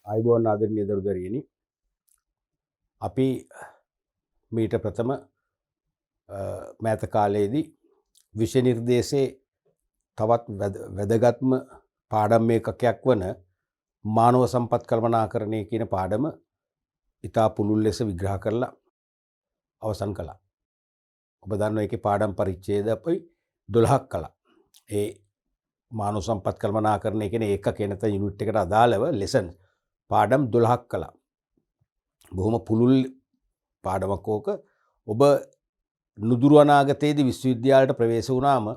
ආයුබෝවන් ආදරණීය දරුදරියනි අපි මීට ප්‍රථම මෑත කාලයේදී විෂය නිර්දේශයේ තවත් වැදගත්ම පාඩම් ඒකකයක් වන මානව සම්පත් කළමනාකරණය කියන පාඩම ඉතා පුළුල් ලෙස විග්‍රහ කරලා අවසන් කළා. ඔබ දන්නවා ඒකේ පාඩම් පරිච්ඡේද අපි 12ක් කළා. ඒ මානව සම්පත් කළමනාකරණය කියන ඒකකේ නැත්නම් යුනිට් එකට අදාළව ලෙසන් පාඩම් 12ක් කළා. බොහොම පුළුල් පාඩමක් ඕක. ඔබ නුදුරු අනාගතයේදී විශ්වවිද්‍යාලයට ප්‍රවේශ වුණාම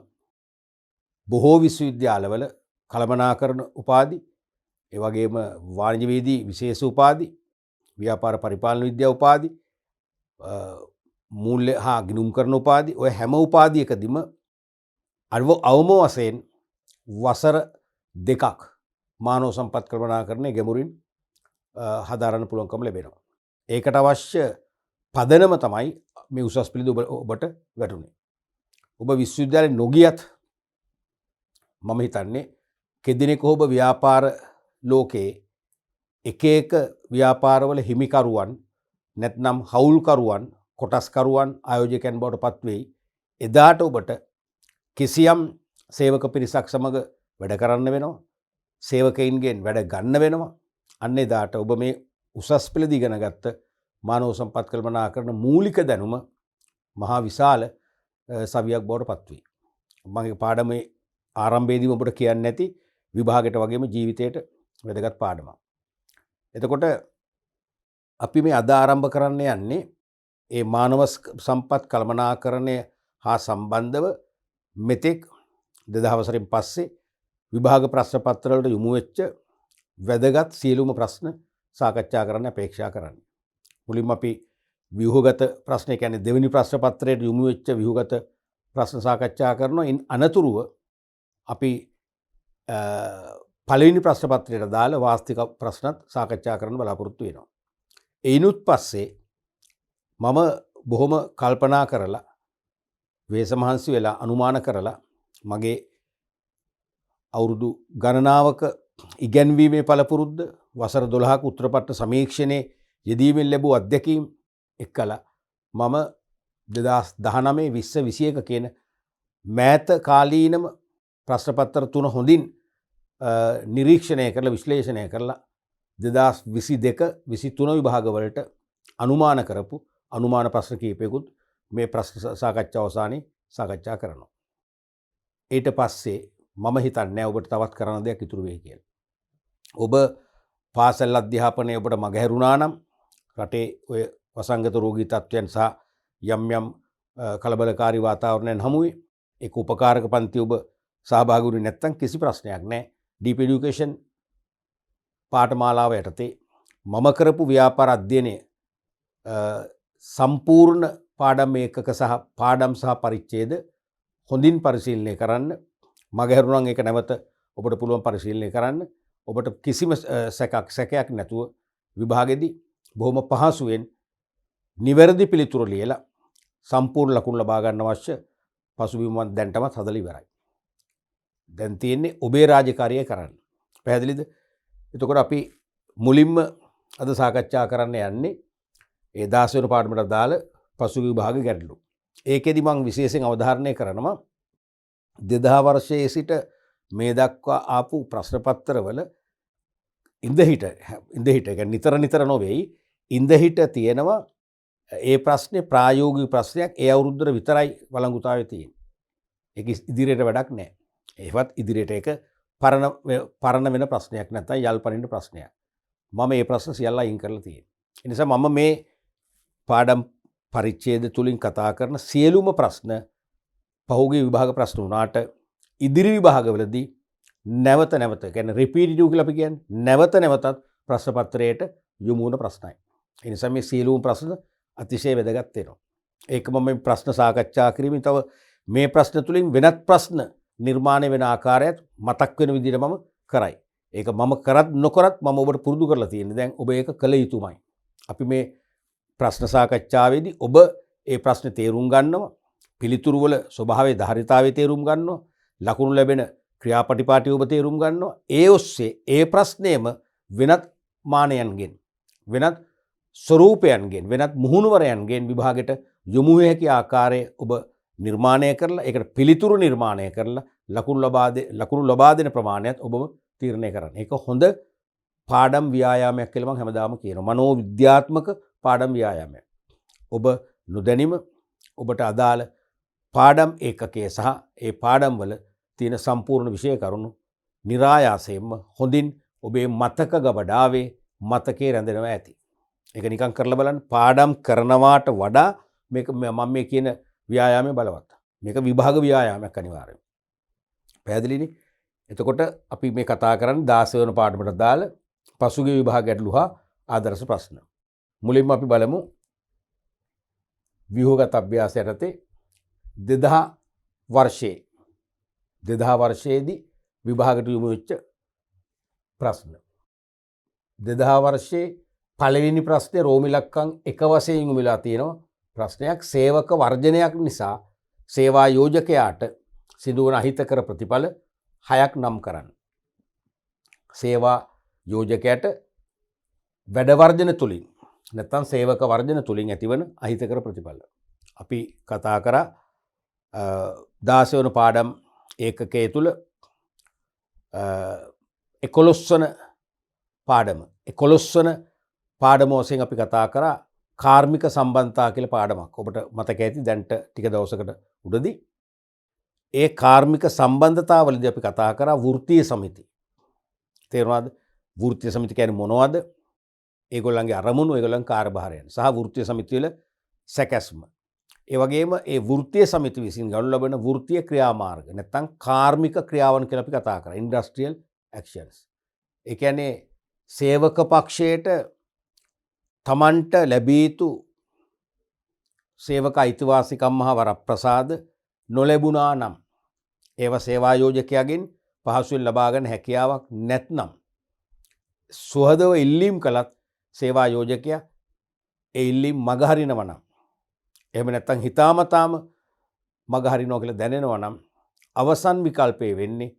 බොහෝ විශ්වවිද්‍යාලවල කළමනාකරණ උපාධි, ඒ වගේම වාණිජ්‍යවේදී විශේෂ උපාධි, ව්‍යාපාර පරිපාලන විද්‍යා උපාධි, මූල්‍ය හා ගිණුම් කරන උපාධි, ඔය හැම උපාධියකදීම අවම වශයෙන් වසර 2ක් මානව සම්පත් කළමනාකරණය ගැඹුරින් හදාරන්න පුළුවන්කම ලැබෙනවා. ඒකට අවශ්‍ය පදනම තමයි මේ උසස් පිළිද ඔබට වැටුනේ. ඔබ විශ්වවිද්‍යාලේ නොගියත් මම හිතන්නේ කෙදිනෙක ඔබ ව්‍යාපාර ලෝකයේ එක ව්‍යාපාරවල හිමිකරුවන් නැත්නම් හවුල්කරුවන්, කොටස්කරුවන්, ආයෝජකයන් බවට පත් වෙයි. එදාට ඔබට කිසියම් සේවක පිරිසක් සමග වැඩ කරන්න වෙනවා. සේවකයින්ගෙන් වැඩ ගන්න වෙනවා. අන්න එදාට ඔබ මේ උසස් පෙළදී ඉගෙන ගත්ත මානව සම්පත් කළමනාකරණ මූලික දැනුම මහා විශාල සවියක් බවට පත් වෙයි. මගේ පාඩමේ ආරම්භයේදීම ඔබට කියන්නේ නැති විභාගයට වගේම ජීවිතයට වැදගත් පාඩමක්. එතකොට අපි මේ අද ආරම්භ කරන්න යන්නේ ඒ මානව සම්පත් කළමනාකරණය හා සම්බන්ධව මෙතෙක් 2000 වසරෙන් පස්සේ විභාග ප්‍රශ්න පත්‍ර වලට යොමු වෙච්ච වැදගත් සියලුම ප්‍රශ්න සාකච්ඡා කරන්න අපේක්ෂා කරන්නේ. මුලින්ම අපි ව්‍යුහගත ප්‍රශ්න කියන්නේ දෙවෙනි ප්‍රශ්න පත්‍රයට යොමු වෙච්ච ව්‍යුහගත ප්‍රශ්න සාකච්ඡා කරනවා. ඉන් අනතුරුව අපි පළවෙනි ප්‍රශ්න පත්‍රයට දාලා වාස්තික ප්‍රශ්නත් සාකච්ඡා කරන්න බලාපොරොත්තු වෙනවා. එයිනුත් පස්සේ මම බොහොම කල්පනා කරලා වේස මහන්සි වෙලා අනුමාන කරලා මගේ අවුරුදු ගණනාවක ඉගැන්වීමේ පළපුරුද්ද වසර 12ක උත්තරපත්‍ර සමීක්ෂණයේ යෙදීමෙන් ලැබූ අත්දැකීම් එක්කලා මම 2019 20 21 කියන මෑත කාලීනම ප්‍රශ්න පත්‍ර 3 හොඳින් නිරීක්ෂණය කරලා විශ්ලේෂණය කරලා 2022 23 විභාගවලට අනුමාන කරපු අනුමාන ප්‍රශ්න කීපයකුත් මේ ප්‍රශ්න සාකච්ඡාව අවසානයේ සාකච්ඡා කරනවා. ඊට පස්සේ මම හිතන්නේ ඔබට තවත් කරන්න දෙයක් ඉතුරු වෙයි කියලා. ඔබ පාසල් අධ්‍යාපනයේ ඔබට මගහැරුණා නම් රටේ ඔය වසංගත රෝගී තත්ත්වයන් සහ යම් යම් කලබලකාරී වාතාවරණයන් හමුවේ ඒක උපකාරක පන්ති ඔබ සහභාගී වුණේ නැත්නම් කිසි ප්‍රශ්නයක් නැහැ. ඩීප් এডুকেෂන් පාඨමාලාව යටතේ මම කරපු ව්‍යාපාර අධ්‍යයනයේ සම්පූර්ණ පාඩම් ඒකක සහ පාඩම් සහ පරිච්ඡේද හොඳින් පරිශීලනය කරන්න. මගහැරුණා ඒක නැවත ඔබට පුළුවන් පරිශීලනය කරන්න. ඔබට කිසිම සැකයක් නැතුව විභාගෙදී බොහොම පහසුවෙන් නිවැරදි පිළිතුරු ලියලා සම්පූර්ණ ලකුණු ලබා ගන්න අවශ්‍ය පසුබිම දැන්ටමත් හදලා ඉවරයි. දැන් තියෙන්නේ ඔබේ රාජකාරිය කරන්න. පැහැදිලිද? එතකොට අපි මුලින්ම අද සාකච්ඡා කරන්න යන්නේ ඒ 16 වෙනි පාඩමට දාලා පසුගිය විභාග ගැටලු. ඒකෙදි මම විශේෂයෙන් අවධාරණය කරනවා 2000 වර්ෂයේ සිට මේ දක්වා ආපු ප්‍රශ්න පත්‍රවල ඉඳහිට නිතර නොවේයි ඉඳහිට තියෙනවා ඒ ප්‍රශ්නේ ප්‍රායෝගික ප්‍රශ්නයක් ඒ අවුරුද්දට විතරයි වළංගුතාවේ තියෙන්නේ. ඒක ඉදිරියට වැඩක් නැහැ. ඒවත් ඉදිරියට ඒක පරණ වෙන ප්‍රශ්නයක් නැත්නම් යල්පනින්න ප්‍රශ්නයක්. මම මේ ප්‍රශ්න සියල්ල අයින් කරලා තියෙනවා. ඒ නිසා මම මේ පාඩම් පරිච්ඡේද තුලින් කතා කරන සියලුම ප්‍රශ්න පහුගිය විභාග ප්‍රශ්න වුණාට ඉදිරි විභාගවලදී නැවත කියන්නේ රිපීටිටිව් කියලා අපි කියන්නේ නැවතත් ප්‍රශ්න පත්‍රයට යොමු වන ප්‍රශ්නයි. ඒ නිසා මේ සියලුම ප්‍රශ්න අතිශය වැදගත් වෙනවා. ඒක මම මේ ප්‍රශ්න සාකච්ඡා කිරීමෙන් තව මේ ප්‍රශ්න තුලින් වෙනත් ප්‍රශ්න නිර්මාණය වෙන ආකාරයත් මතක් වෙන විදිහට මම කරයි. ඒක මම කරත් නොකරත් මම ඔබට පුරුදු කරලා තියෙන්නේ. දැන් ඔබ ඒක කළ යුතුමයි. අපි මේ ප්‍රශ්න සාකච්ඡාවේදී ඔබ ඒ ප්‍රශ්නේ තේරුම් ගන්නවා. පිළිතුරු වල ස්වභාවයේ ධාරිතාවයේ තේරුම් ගන්නවා. ලකුණු ලැබෙන ක්‍රියාපටිපාටි ඔබ තේරුම් ගන්නවා. ඒ ඔස්සේ ඒ ප්‍රශ්නේම වෙනත් මානයන්ගෙන් වෙනත් ස්වරූපයන්ගෙන් වෙනත් මුහුණුවරයන්ගෙන් විභාගයට යොමු විය හැකි ආකාරය ඔබ නිර්මාණය කරලා ඒකට පිළිතුරු නිර්මාණය කරලා ලකුණු ලබා දෙන ප්‍රමාණයත් ඔබ තීරණය කරන්න. ඒක හොඳ පාඩම් ව්‍යායාමයක් කියලා මම හැමදාම කියනවා. මනෝවිද්‍යාත්මක පාඩම් ව්‍යායාමයක්. ඔබ නොදැනීම ඔබට අදාළ පාඩම් ඒකකයේ සහ ඒ පාඩම් වල තියෙන සම්පූර්ණ විෂය කරුණු નિરાයාසයෙන්ම හොඳින් ඔබේ මතක ගබඩාවේ මතකේ රැඳෙනවා ඇති. ඒක නිකන් කරලා බලන්න. පාඩම් කරනවාට වඩා මේක මම මේ කියන ව්‍යායාමය බලවත්. මේක විභාග ව්‍යායාමයක් අනිවාර්යයෙන්. පැහැදිලිනේ? එතකොට අපි මේ කතා කරන්නේ 16 වෙනි පාඩමට දාලා පසුගිය විභාග ගැටළු හා ආදර්ශ ප්‍රශ්න. මුලින්ම අපි බලමු ව්‍යුහගත අභ්‍යාසය යටතේ 2000 වර්ෂයේදී විභාගයට යොමු වෙච්ච ප්‍රශ්න. 2000 වර්ෂයේ පළවෙනි ප්‍රශ්නේ රෝම ඉලක්කම් 1 වශයෙන් යොමු වෙලා තියෙනවා. ප්‍රශ්නයක් සේවක වර්ජනයක් නිසා සේවා යෝජකයාට සිදුවන අහිතකර ප්‍රතිඵල 6ක් නම් කරන්න. සේවා යෝජකයාට වැඩ වර්ජන තුලින් නැත්නම් සේවක වර්ජන තුලින් ඇතිවන අහිතකර ප්‍රතිඵල. අපි කතා කරා 16 වන පාඩම් ඒකකයේ තුල 11 වන පාඩම 11 වන පාඩම වශයෙන් අපි කතා කරා කාර්මික සම්බන්ධතා කියලා පාඩමක්. ඔබට මතක ඇති දැන්ට ටික දවසකට උඩදී ඒ කාර්මික සම්බන්ධතාවලදී අපි කතා කරා වෘත්තීය සමිති. තේරුණාද? වෘත්තීය සමිති කියන්නේ මොනවද? ඒගොල්ලන්ගේ අරමුණු, ඒගොල්ලන්ගේ කාර්යභාරයන් සහ වෘත්තීය සමිති වල සැකැස්ම. ඒ වගේම ඒ වෘත්තීය සමිති විසින් ගනු ලබන වෘත්තීය ක්‍රියාමාර්ග නැත්නම් කාර්මික ක්‍රියාවන් කියලා අපි කතා කරා. Industrial actions. ඒ කියන්නේ සේවක පක්ෂයට තමන්ට ලැබිය යුතු සේවක අයිතිවාසිකම් හා වරප්‍රසාද නොලැබුණා නම් ඒව සේවා යෝජකයාගෙන් පහසුවෙන් ලබා ගන්න හැකියාවක් නැත්නම් සුහදව ඉල්ලීම් කළත් සේවා යෝජකයා ඒ ඉල්ලීම් මගහරිනවා නම් එහෙම නැත්නම් හිතාමතාම මගහරිනවා කියලා දැනෙනවා නම් අවසන් විකල්පය වෙන්නේ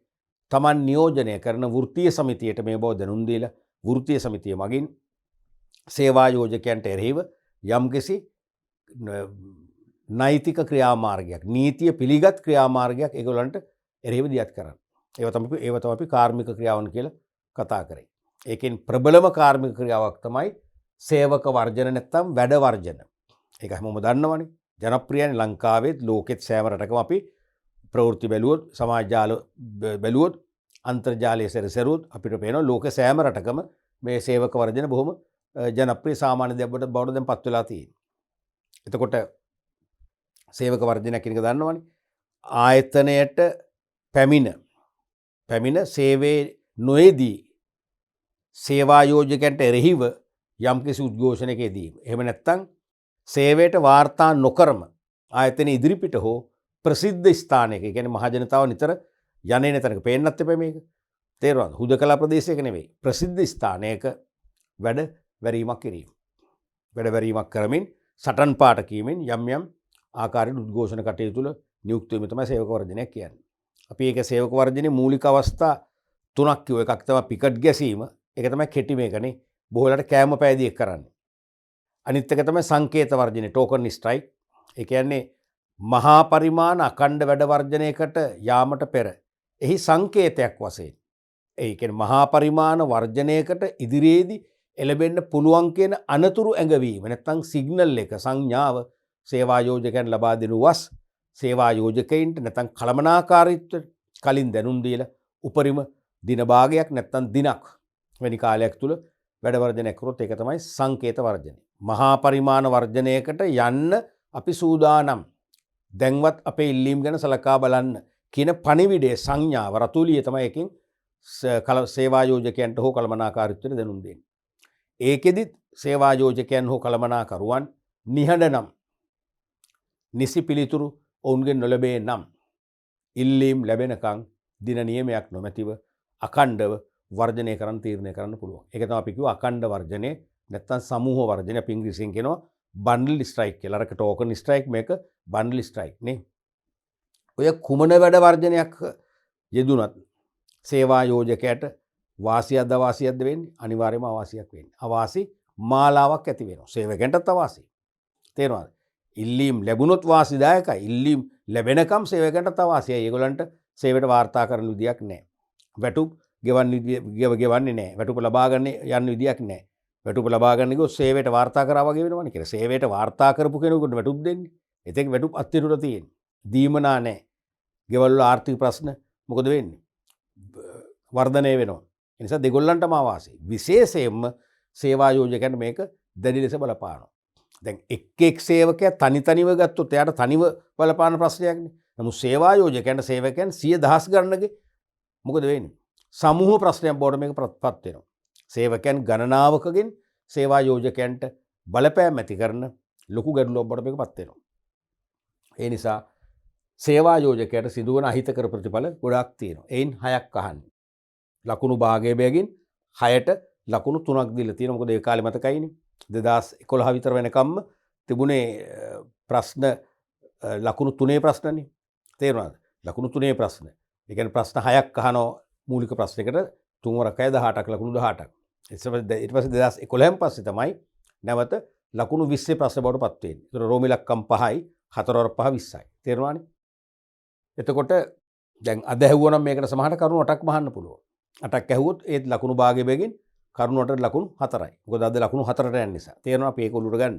තමන් නියෝජනය කරන වෘත්තීය සමිතියට මේ බව දැනුම් දීලා වෘත්තීය සමිතිය මගින් සේවා යෝජකයන්ට එරෙහිව යම්කිසි නෛතික ක්‍රියාමාර්ගයක් නීතිය පිළිගත් ක්‍රියාමාර්ගයක් ඒගොල්ලන්ට එරෙහිව දියත් කරන්න. ඒව තමයි අපි කාර්මික ක්‍රියාවන් කියලා කතා කරේ. ඒකෙන් ප්‍රබලම කාර්මික ක්‍රියාවක් තමයි සේවක වර්ජන නැත්නම් වැඩ වර්ජන. ඒක හැමෝම දන්නවනේ. ජනප්‍රියනේ ලංකාවේත් ලෝකෙත් සෑම රටකම අපි ප්‍රවෘත්ති බැලුවොත් සමාජ ජාල බැලුවොත් අන්තර්ජාලයේ සැරසරුවොත් අපිට පේනවා ලෝක සෑම රටකම මේ සේවක වර්ජන බොහොම ජනප්‍රිය සාමාන්‍ය දෙයක් බවට දැන් පත් වෙලා තියෙනවා. එතකොට සේවක වර්ජනයක් කියන එක දන්නවනේ. ආයතනයට පැමිණ සේවයේ නොයේදී සේවා යෝජකයන්ට එරෙහිව යම්කිසි උද්ඝෝෂණයක යෙදීම. එහෙම නැත්නම් සේවයට වාර්තා නොකරම ආයතන ඉදිරිපිට හෝ ප්‍රසිද්ධ ස්ථානයක, ඒ කියන්නේ මහජනතාව නිතර යන්නේ නැතනක පේන්නත් එපා මේක. තේරුණාද? හුදකලා ප්‍රදේශයක නෙවෙයි. ප්‍රසිද්ධ ස්ථානයක වැඩ වැරීමක් කිරීම. වැඩ වැරීමක් කරමින් සටන් පාට කීමෙන් යම් ආකාරයට උද්ඝෝෂණ කටයුතු තුළ නියුක්ත වීම තමයි සේවක වර්ජනයක් කියන්නේ. අපි ඒක සේවක වර්ජනයේ මූලික අවස්ථා තුනක් කිව්ව. එකක් තමයි පිකට් ගැසීම. ඒක තමයි කෙටි මේකනේ. බොහෝ වෙලාවට කෑම පෑදී එක් කරන්නේ. අනිත් එක තමයි සංකේත වර්ජනය, ටෝකන් ස්ට්‍රයික්. ඒ කියන්නේ මහා පරිමාණ අඛණ්ඩ වැඩ වර්ජනයකට යාමට පෙර එහි සංකේතයක් වශයෙන් ඒ කියන්නේ මහා පරිමාණ වර්ජනයකට ඉදිරියේදී එළබෙන්න පුළුවන් කියන අනතුරු ඇඟවීම නැත්නම් සිග්නල් එක සංඥාව සේවා යෝජකයන් ලබා දෙනු වස් සේවා යෝජකයින්ට නැත්නම් කළමනාකාරීත්වයට කලින් දැනුම් දීලා උපරිම දින භාගයක් නැත්නම් දිනක් වැනි කාලයක් තුල වැඩ වර්ජනය කරොත් ඒක තමයි සංකේත වර්ජනය. මහා පරිමාණ වර්ජනයකට යන්න අපි සූදානම්. දැන්වත් අපේ ඉල්ලීම් ගැන සලකා බලන්න කියන පණිවිඩයේ සංඥාව රතුලිය තමයි එකකින් සේවා යෝජකයන්ට හෝ කළමනාකාරීත්වයට දැනුම් දෙන්නේ. ඒකෙදිත් සේවා යෝජකයන් හෝ කළමනාකරුවන් නිහඬ නම් නිසි පිළිතුරු ඔවුන්ගෙන් නොලැබේ නම් ඉල්ලීම් ලැබෙනකන් දින නියමයක් නොමැතිව අඛණ්ඩව වර්ජනය කරන්න තීරණය කරන්න පුළුවන්. ඒක තමයි අපි කිව්ව අඛණ්ඩ වර්ජනය නැත්නම් සමූහ වර්ජනය. අපි ඉංග්‍රීසියෙන් කියනවා බන්ඩල් ස්ට්‍රයික් කියලා. අරක ටෝකන් ස්ට්‍රයික්, මේක බන්ඩල් ස්ට්‍රයික් නේ. ඔය කුමන වැඩ වර්ජනයක් යෙදුනත් සේවා යෝජකයාට වාසියක්ද අවාසියක්ද වෙන්නේ? අනිවාර්යයෙන්ම අවාසියක් වෙන්නේ. අවාසි මාලාවක් ඇති වෙනවා. සේවකයන්ටත් අවාසි. තේරෙනවද? ඉල්ලීම් ලැබුණොත් වාසිදායකයි. ඉල්ලීම් ලැබෙනකම් සේවකයන්ටත් අවාසියයි. ඒගොල්ලන්ට සේවයට වාර්තා කරන විදියක් නැහැ. වැටුප් ගෙවන්නේ නැහැ. වැටුප ලබා ගන්න යන්න විදියක් නැහැ. වැටුප ලබා ගන්න ගියොත් සේවයට වාර්තා කරා වගේ වෙනවනේ කියලා. සේවයට වාර්තා කරපු කෙනෙකුට වැටුප් දෙන්නේ. එතෙක් වැටුප් අත්තිරුර තියෙන්නේ. දීමනා නැහැ. ගෙවල් වල ආර්ථික ප්‍රශ්න මොකද වෙන්නේ? වර්ධනය වෙනවා. ඒ නිසා දෙගොල්ලන්ටම අවාසි. විශේෂයෙන්ම සේවා යෝජකයන්ට මේක දැඩි ලෙස බලපානවා. දැන් එක් සේවකයා තනිව ගත්තොත් එයාට තනිව බලපාන ප්‍රශ්නයක් නේ. නමුත් සේවා යෝජකයන්ට සේවකයන් 100,000 ගණනක මොකද වෙන්නේ? සමූහ ප්‍රශ්නයක් බවට මේක ප්‍රත්පත් වෙනවා. සේවකයන් ගණනාවකගෙන් සේවා යෝජකයන්ට බලපෑම් ඇති කරන ලොකු ගැටලුවක් බවට මේක පත් වෙනවා. ඒ නිසා සේවා යෝජකයට සිදුවන අහිතකර ප්‍රතිඵල ගොඩාක් තියෙනවා. එයින් 6ක් අහන්නේ. ලකුණු භාගය බැගින් 6ට ලකුණු 3ක් දීලා තියෙනවා. මොකද ඒ කාලේ මතකයිනේ 2011 විතර වෙනකම්ම තිබුණේ ප්‍රශ්න ලකුණු 3 ප්‍රශ්නනේ. තේරුණාද? ලකුණු 3 ප්‍රශ්න. ඒ කියන්නේ ප්‍රශ්න 6ක් අහනවා මූලික ප්‍රශ්නයකට 3 වරකයි 18ක් ලකුණු 18ක්. ඊට පස්සේ 2011න් පස්සේ තමයි නැවත ලකුණු 20 ප්‍රශ්න බවට පත් වෙන්නේ. ඒතර රෝම ඉලක්කම් 5යි 4 වර 5 20යි. තේරුණානේ? එතකොට දැන් අද ඇහුවනම් මේකට සමහරට කරුණු 8ක් මහන්න පුළුවන්. 8ක් ඇහුවොත් ඒත් ලකුණු භාගය බැගින් කරුණු 8ට ලකුණු 4යි. මොකද අද ලකුණු 4ට යන නිසා. තේරෙනවා අපි ඒක උඩට ගන්න.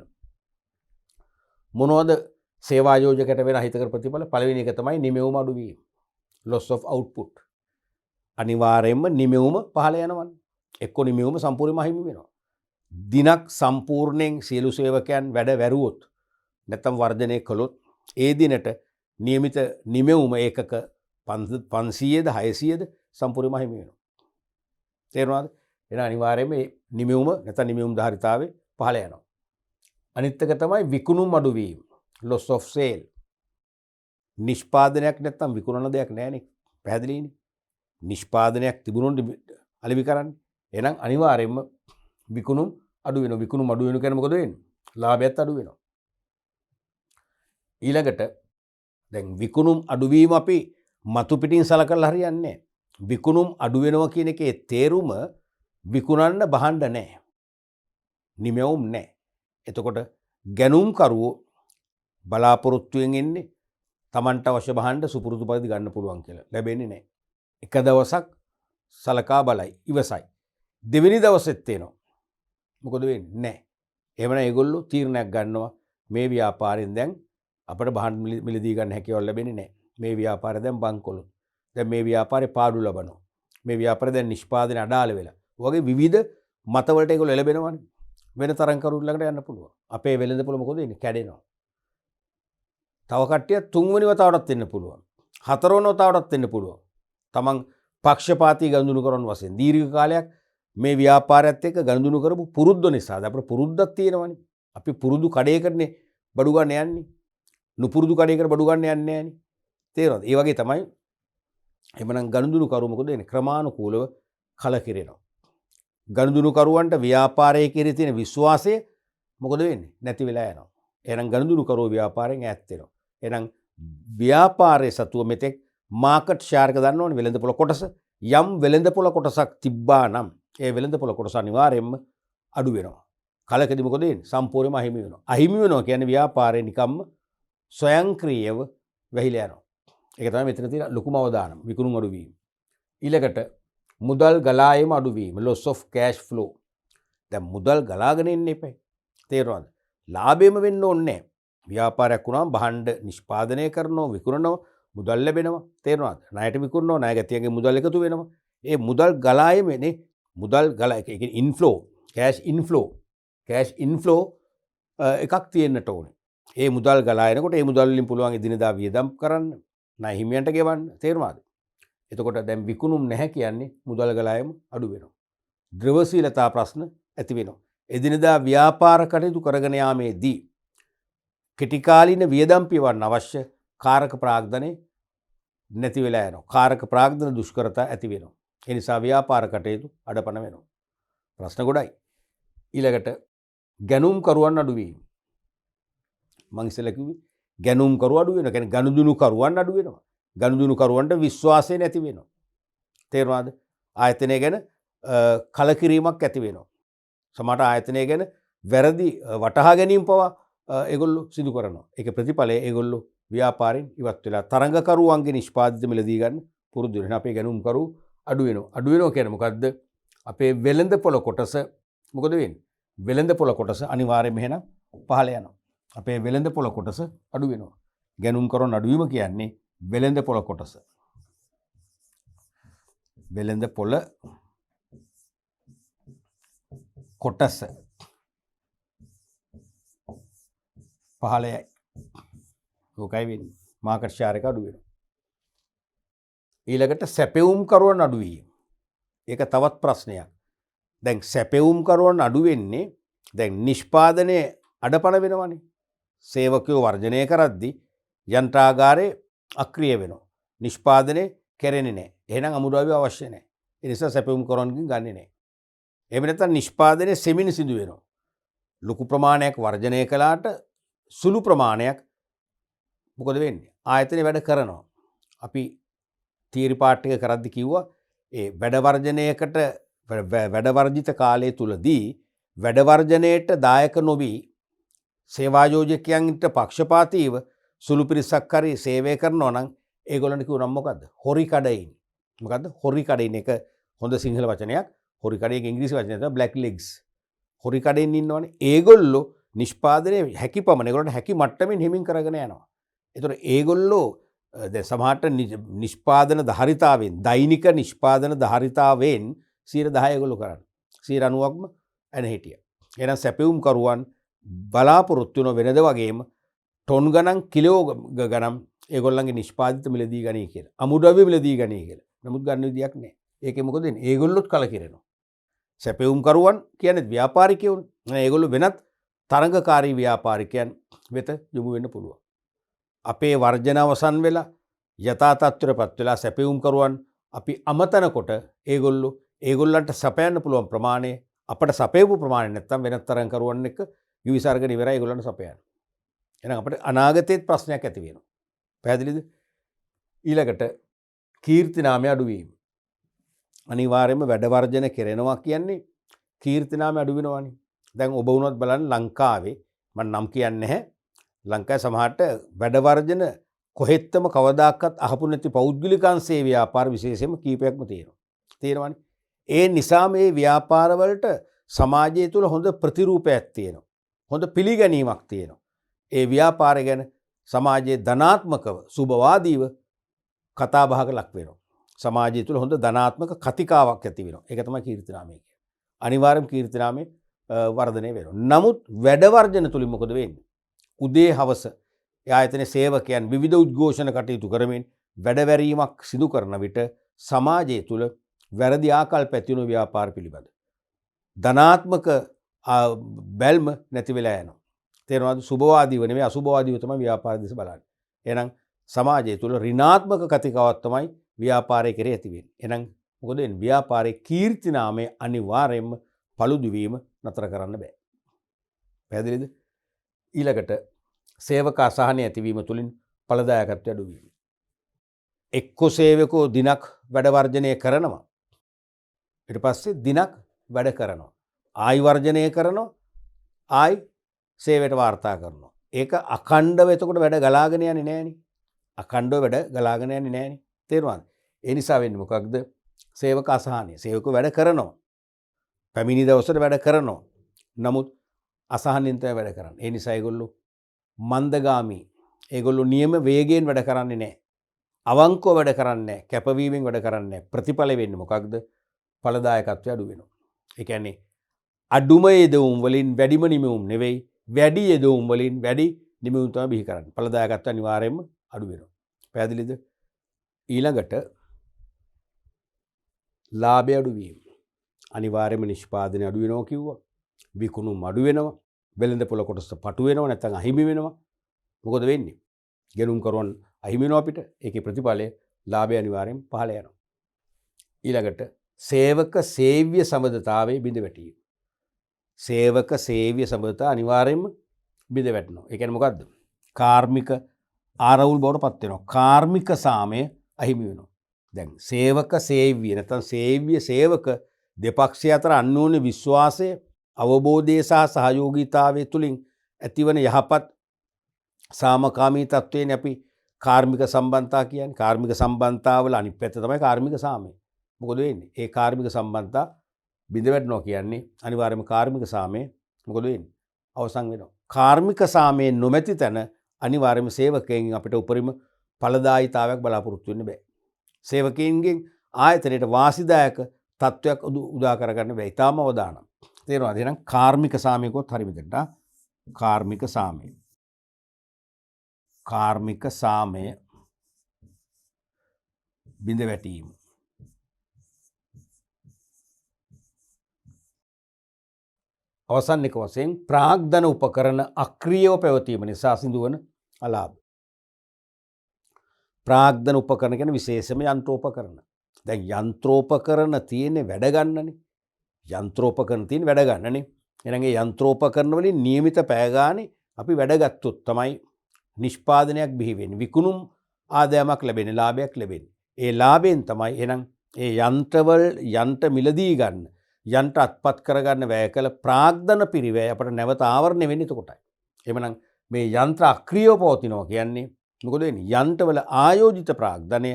මොනවද සේවා යෝජකයට වෙන අහිතකර ප්‍රතිඵල? පළවෙනි එක තමයි නිමෙවුම අඩු වීම. loss of output. අනිවාර්යයෙන්ම නිමෙවුම පහළ යනවනේ. එක්ක නිමෙවුම සම්පූර්ණයෙන්ම අහිමි වෙනවා. දිනක් සම්පූර්ණයෙන් සියලු සේවකයන් වැඩ වැරුවොත් නැත්නම් වර්ධනය කළොත් ඒ දිනට නියමිත නිමෙවුම ඒකක 500ද 600ද සම්පූර්ණයෙන්ම අහිමි වෙනවා. තේරුණාද? එන අනිවාර්යයෙන්ම මේ නිමෙවුම නැත්නම් නිමෙවුම් ධාරිතාවේ පහළ යනවා. අනිත් එක තමයි විකුණුම් අඩු වීම. loss of sale. නිෂ්පාදනයක් නැත්නම් විකුණන දෙයක් නැහැනේ. පැහැදිලිනේ. නිෂ්පාදනයක් තිබුණොත් අලෙවි කරන්නේ. එහෙනම් අනිවාර්යයෙන්ම විකුණුම් අඩු වෙනවා. විකුණුම් අඩු වෙන කියන්නේ මොකද වෙන්නේ? ලාභයත් අඩු වෙනවා. ඊළඟට දැන් විකුණුම් අඩුවීම අපි මතු පිටින් සලකලා හරියන්නේ නැහැ. විකුණුම් අඩු වෙනවා කියන එකේ තේරුම විකුණන්න බහන්න නැහැ. නිමෙවුම් නැහැ. එතකොට ගැනුම් කරුවෝ බලාපොරොත්තුවෙන් ඉන්නේ Tamanට අවශ්‍ය බහන්න සුපුරුදු පරිදි ගන්න පුළුවන් කියලා. ලැබෙන්නේ නැහැ. එක දවසක් සලකා බලයි ඉවසයි. දෙවෙනි දවසෙත් එනවා. මොකද වෙන්නේ? නැහැ. එහෙමනම් ඒගොල්ලෝ තීරණයක් ගන්නවා මේ ව්‍යාපාරයෙන් දැන් අපිට බහන් මිලදී ගන්න හැකියාව ලැබෙන්නේ නැහැ. මේ ව්‍යාපාරය දැන් බංකොලොත්. දැන් මේ ව්‍යාපාරේ පාඩු ලබනවා. මේ ව්‍යාපාරය දැන් නිෂ්පාදනය අඩාල වෙලා. වගේ විවිධ මතවලට ඒගොල්ලෝ එළබෙනවනේ. වෙන තරම් කරුණු ළඟට යන්න පුළුවන්. අපේ වෙළඳපොළ මොකද වෙන්නේ? කැඩෙනවා. තව කට්ටිය තුන්වෙනි වතාවටත් එන්න පුළුවන්. හතරවෙනි වතාවටත් එන්න පුළුවන්. තමන් පක්ෂපාතී ගනුදෙනු කරන වශයෙන් දීර්ඝ කාලයක් මේ ව්‍යාපාරයත් එක්ක ගනුදෙනු කරපු පුරුද්ද නිසා අපිට පුරුද්දක් තියෙනවනේ. අපි පුරුදු කඩේකටනේ බඩු ගන්න යන්නේ. නුපුරුදු කඩේකට බඩු ගන්න යන්නේ නැහනේ. තේරෙනවද? ඒ වගේ තමයි එමනම් ගනුදෙනු කරුවෝ මොකද වෙන්නේ? ක්‍රමානුකූලව කලකිරෙනවා. ගනුදෙනු කරුවන්ට ව්‍යාපාරයේ කෙරෙහි තියෙන විශ්වාසය මොකද වෙන්නේ? නැති වෙලා යනවා. එහෙනම් ගනුදෙනු කරුවෝ ව්‍යාපාරයෙන් ඈත් වෙනවා. එහෙනම් ව්‍යාපාරයේ සතුව මෙතෙක් මාකට් ෂෙයාර් එක දන්නවනේ වෙළඳපොළ කොටස. යම් වෙළඳපොළ කොටසක් තිබ්බා නම් ඒ වෙළඳපොළ කොටස අනිවාර්යයෙන්ම අඩු වෙනවා. කලකදී මොකද වෙන්නේ? සම්පූර්ණයෙන්ම අහිමි වෙනවා. අහිමි වෙනවා කියන්නේ ව්‍යාපාරේ නිකම්ම ස්වයංක්‍රීයව වැහිලා යනවා. ඒක තමයි මෙතන තියෙන ලොකුම අවදානම. විකුණුම් අඩු වීම. ඊළඟට මුදල් ගලා යාම අඩු වීම. loss of cash flow. දැන් මුදල් ගලාගෙන ඉන්න එපා. තේරෙනවද? ලාභෙම වෙන්න ඕනේ නැහැ. ව්‍යාපාරයක් වුණාම භාණ්ඩ නිෂ්පාදනය කරනවා, විකුණනවා, මුදල් ලැබෙනවා. තේරෙනවද? ණයට විකුණනවා, ණයගැතියන්ගේ මුදල් එකතු වෙනවා. ඒ මුදල් ගලා යාමනේ මුදල් ගලා ඒ කියන්නේ ඉන්ෆ්ලෝ, cash inflow එකක් තියෙන්නට ඕනේ. ඒ මුදල් ගලා එනකොට ඒ මුදල් වලින් පුළුවන් එදිනෙදා වියදම් කරන්න, ණය හිමියන්ට ගෙවන්න. තේරුණාද? එතකොට දැන් විකුණුම් නැහැ කියන්නේ මුදල් ගලා යාම අඩු වෙනවා. ද්‍රවශීලතා ප්‍රශ්න ඇති වෙනවා. එදිනෙදා ව්‍යාපාර කටයුතු කරගෙන යාමේදී කෙටිකාලීන වියදම් පියවන්න අවශ්‍ය කාරක ප්‍රාග්ධනය නැති වෙලා යනවා. කාරක ප්‍රාග්ධන දුෂ්කරතා ඇති වෙනවා. ඒ නිසා ව්‍යාපාර කටයුතු අඩපණ වෙනවා. ප්‍රශ්න ගොඩයි. ඊළඟට ගැනුම් කරුවන් අඩු වීම. මං ඉස්සෙල්ලා කිව්වේ ගැනුම් කරුව අඩු වෙනවා. කියන්නේ ගනුදෙනු කරුවන් අඩු වෙනවා. ගනුදෙනු කරුවන්ට විශ්වාසය නැති වෙනවා. තේරුණාද? ආයතනය ගැන කලකිරීමක් ඇති වෙනවා. සමහර ආයතනය ගැන වැරදි වටහා ගැනීම පවා ඒගොල්ලෝ සිදු කරනවා. ඒක ප්‍රතිඵලය ඒගොල්ලෝ ව්‍යාපාරයෙන් ඉවත් වෙලා තරඟකරුවන්ගේ නිෂ්පාදිත මිලදී ගන්න පුරුදු වෙනවා. අපේ ගැනුම්කරු අඩු වෙනවා. අඩු වෙනවා කියන්නේ මොකද්ද? අපේ වෙළඳපොළ කොටස මොකද වෙන්නේ? වෙළඳපොළ කොටස අනිවාර්යයෙන්ම එහෙනම් පහළ යනවා. අපේ වෙළඳපොළ කොටස අඩු වෙනවා. ගැනුම්කරුවන් අඩුවීම කියන්නේ වෙළඳපොළ කොටස. වෙළඳපොළ කොටස පහළයයි. ඕකයි වෙන්නේ. මාකට් ෂෙයාර් එක අඩු වෙනවා. ඊළඟට සැපෙවුම්කරුවන් අඩු වීම. ඒක තවත් ප්‍රශ්නයක්. දැන් සැපෙවුම්කරුවන් අඩු වෙන්නේ දැන් නිෂ්පාදනයේ අඩපණ වෙනවනේ. සේවකයෝ වර්ජනය කරද්දී යන්ත්‍රාගාරේ අක්‍රිය වෙනවා. නිෂ්පාදනය කෙරෙන්නේ නැහැ. එහෙනම් අමුද්‍රව්‍ය අවශ්‍ය නැහැ. ඒ නිසා සැපෙවුම්කරුවන්ගෙන් ගන්නෙ නැහැ. එහෙම නැත්නම් නිෂ්පාදනයේ සෙමින් සිදු වෙනවා. ලොකු ප්‍රමාණයක් වර්ජනය කළාට සුළු ප්‍රමාණයක් මොකද වෙන්නේ? ආයතනය වැඩ කරනවා. අපි තියරි පාර්ට් එක කරද්දි කිව්වා ඒ වැඩ වර්ජනයකට වැඩ වර්ජිත කාලය තුලදී වැඩ වර්ජනයේට දායක නොවි සේවායෝජකයන්ට පක්ෂපාතීව සුළු පිරිසක් හරි සේවය කරනවා නම් ඒගොල්ලන්ට කියුණා මොකද්ද? හොරි කඩයින්. මොකද්ද? හොරි කඩයින් එක හොඳ සිංහල වචනයක්. හොරි කඩේ ඉංග්‍රීසි වචනය තමයි බ්ලැක් ලෙග්ස්. හොරි කඩෙන් ඉන්නවනේ. ඒගොල්ලෝ නිෂ්පාදනයේ හැකි පමණ ඒගොල්ලන්ට හැකි මට්ටමින් හිමින් කරගෙන යනවා. ඒතර ඒගොල්ලෝ දැන් සමහරට නිෂ්පාදන ධාරිතාවෙන් දෛනික නිෂ්පාදන ධාරිතාවෙන් 10% ඒගොල්ලෝ කරන්නේ. 90%ක්ම එන හිටියා. එහෙනම් සැපෙවුම් කරුවන් බලාපොරොත්තු වෙන වෙනද වගේම ටොන් ගණන් කිලෝ ගණන් ඒගොල්ලන්ගේ නිෂ්පාදිත මිලදී ගනී කියලා. අමුද්‍රව්‍ය මිලදී ගනී කියලා. නමුත් ගන්න විදියක් නැහැ. ඒකේ මොකද වෙන්නේ? ඒගොල්ලොත් කලකිරෙනවා. සැපෙවුම් කරුවන් කියන්නේ ව්‍යාපාරිකයෝනේ. ඒගොල්ලෝ වෙනත් තරඟකාරී ව්‍යාපාරිකයන් වෙත යොමු වෙන්න පුළුවන්. අපේ වර්ජන අවසන් වෙලා යථා තත්ත්වයටපත් වෙලා සැපෙවුම් කරුවන් අපි අමතනකොට ඒගොල්ලන්ට සපයන්න පුළුවන් ප්‍රමාණය අපට සපයපු ප්‍රමාණය නැත්තම් වෙනත් තරඟකරුවන් එක්ක විවිසර්ගන ඉවරයි ඒගොල්ලන්ට සපයන්න. එහෙනම් අපිට අනාගතයේත් ප්‍රශ්නයක් ඇති වෙනවා. පැහැදිලිද? ඊළඟට කීර්ති නාමය අඩු වීම. අනිවාර්යයෙන්ම වැඩ වර්ජන කරනවා කියන්නේ කීර්ති නාමය අඩු වෙනවානේ. දැන් ඔබ වුණත් බලන්න ලංකාවේ මම නම් කියන්නේ නැහැ. ලංකාවේ සමහරට වැඩ වර්ජන කොහෙත්තම කවදාකවත් අහපු නැති පෞද්ගලිකංශයේ ව්‍යාපාර විශේෂයෙන්ම කීපයක්ම තියෙනවා. තේරෙනවනේ. ඒ නිසා මේ ව්‍යාපාරවලට සමාජය තුළ හොඳ ප්‍රතිරූපයක් තියෙනවා. හොඳ පිළිගැනීමක් තියෙනවා. ඒ ව්‍යාපාරය ගැන සමාජයේ ධනාත්මකව සුබවාදීව කතා බහක ලක් වෙනවා. සමාජය තුළ හොඳ ධනාත්මක කතිකාවක් ඇති වෙනවා. ඒක තමයි කීර්තිනාමය කියන්නේ. අනිවාර්යයෙන්ම කීර්තිනාමය වර්ධනය වෙනවා. නමුත් වැඩ වර්ජන තුලින් මොකද වෙන්නේ? උදේ හවස ආයතන සේවකයන් විවිධ උද්ඝෝෂණ කටයුතු කරමින් වැඩවැරීමක් සිදු කරන විට සමාජය තුළ වැරදි ආකල්ප ඇති වෙන ව්‍යාපාර පිළිබඳ ධනාත්මක බැල්ම නැති වෙලා යනවා. තේරෙනවද? සුබවාදීව නෙමෙයි අසුබවාදීව තමයි ව්‍යාපාර දිස බලන්නේ. එහෙනම් සමාජය තුළ ඍණාත්මක කතිකාවක් තමයි ව්‍යාපාරය කෙරේ ඇති වෙන්නේ. එහෙනම් මොකද වෙන්නේ? ව්‍යාපාරයේ කීර්තිනාමය අනිවාර්යයෙන්ම paludu වීම නතර කරන්න බෑ. පැහැදිලිද? ඊළඟට සේවක අසහනය ඇතිවීම තුළින් ඵලදායකත්වය අඩු වීම. එක්ක සේවකෝ දිනක් වැඩ වර්ජනය කරනවා. ඊට පස්සේ දිනක් වැඩ කරනවා. ආයි වර්ජනය කරනවා. ආයි සේවයට වාර්තා කරනවා. ඒක අඛණ්ඩව එතකොට වැඩ ගලාගෙන යන්නේ නෑනේ. අඛණ්ඩව වැඩ ගලාගෙන යන්නේ නෑනේ. තේරුණාද? ඒ නිසා වෙන්නේ මොකක්ද? සේවක අසහනය. සේවකෝ වැඩ කරනවා. පැමිණි දවසට වැඩ කරනවා. නමුත් අසහනෙන් තමයි වැඩ කරන්නේ. ඒ නිසා ඒගොල්ලෝ මන්දගාමී. ඒගොල්ලෝ නියම වේගයෙන් වැඩ කරන්නේ නැහැ. අවංකව වැඩ කරන්නේ නැහැ. කැපවීමෙන් වැඩ කරන්නේ නැහැ. ප්‍රතිඵල වෙන්නේ මොකක්ද? ඵලදායකත්වය අඩු වෙනවා. ඒ කියන්නේ අඩුම යෙදවුම් වලින් වැඩිම නිමවුම් නෙවෙයි, වැඩි යෙදවුම් වලින් වැඩි නිමවුම් තමයි බිහි කරන්නේ. ඵලදායකත්වය අනිවාර්යයෙන්ම අඩු වෙනවා. පැහැදිලිද? ඊළඟට ලාභය අඩු වීම. අනිවාර්යයෙන්ම නිෂ්පාදනය අඩු වෙනවා කිව්වා. විකුණුම් අඩු වෙනවා. වෙළඳපොළ කොටස පටු වෙනවා නැත්නම් අහිමි වෙනවා. මොකද වෙන්නේ? ගෙනුම් කරුවන් අහිමි වෙනවා අපිට. ඒකේ ප්‍රතිඵලය ලාභය අනිවාර්යෙන් පහළ යනවා. ඊළඟට සේවක සේව්‍ය සම්බන්ධතාවයේ බිඳ වැටීම. සේවක සේව්‍ය සම්බන්ධතාව අනිවාර්යෙන්ම බිඳ වැටෙනවා. ඒ කියන්නේ මොකද්ද? කාර්මික ආරවුල් බවට පත් වෙනවා. කාර්මික සාමය අහිමි වෙනවා. දැන් සේවක සේව්‍ය නැත්නම් සේව්‍ය සේවක දෙපක්ෂය අතර අන්‍යෝන්‍ය විශ්වාසය අවබෝධය සහ සහයෝගීතාවය තුළින් ඇතිවන යහපත් සාමකාමී තත්ත්වයෙන් අපි කාර්මික සම්බන්ධතා කියන්නේ. කාර්මික සම්බන්ධතාවල අනිත් පැත්ත තමයි කාර්මික සාමය. මොකද වෙන්නේ? ඒ කාර්මික සම්බන්ධතා බිඳ වැටෙනවා කියන්නේ අනිවාර්යයෙන්ම කාර්මික සාමය මොකද වෙන්නේ? අවසන් වෙනවා. කාර්මික සාමයේ නොමැති තැන අනිවාර්යයෙන්ම සේවකයන්ගෙන් අපිට උපරිම ඵලදායීතාවයක් බලාපොරොත්තු වෙන්න බෑ. සේවකයන්ගෙන් ආයතනයට වාසිදායක තත්ත්වයක් උදා කරගන්න බෑ. ඊටාම අවදානම්. තේරෙනවද? එහෙනම් කාර්මික සාමයකොත් හරි මෙතනට. කාර්මික සාමය. කාර්මික සාමය බිඳ වැටීම. අවසන් එක වශයෙන් ප්‍රාග්ධන උපකරණ අක්‍රියව පැවතීම නිසා සිදුවන අලාභ. ප්‍රාග්ධන උපකරණ කියන්නේ විශේෂම යන්ත්‍රෝපකරණ. දැන් යන්ත්‍රෝපකරණ තියෙන්නේ වැඩ ගන්නනේ. යන්ත්‍රෝපකරණ තියෙන්නේ වැඩ ගන්නනේ. එහෙනම් ඒ යන්ත්‍රෝපකරණ වලින් નિયમિત පැය ගානේ අපි වැඩ ගත්තොත් තමයි නිෂ්පාදනයක් බිහි වෙන්නේ. විකුණුම් ආදායමක් ලැබෙන්නේ, ලාභයක් ලැබෙන්නේ. ඒ ලාභයෙන් තමයි එහෙනම් ඒ යන්ත්‍ර මිලදී ගන්න, යන්ත්‍ර අත්පත් කරගන්න වැය කළ ප්‍රාග්ධන පිරිවැය අපට නැවත ආවරණය වෙන්නේ එතකොටයි. එහෙනම් මේ යන්ත්‍ර අක්‍රියව පවතිනවා කියන්නේ මොකද වෙන්නේ? යන්ත්‍රවල ආයෝජිත ප්‍රාග්ධනය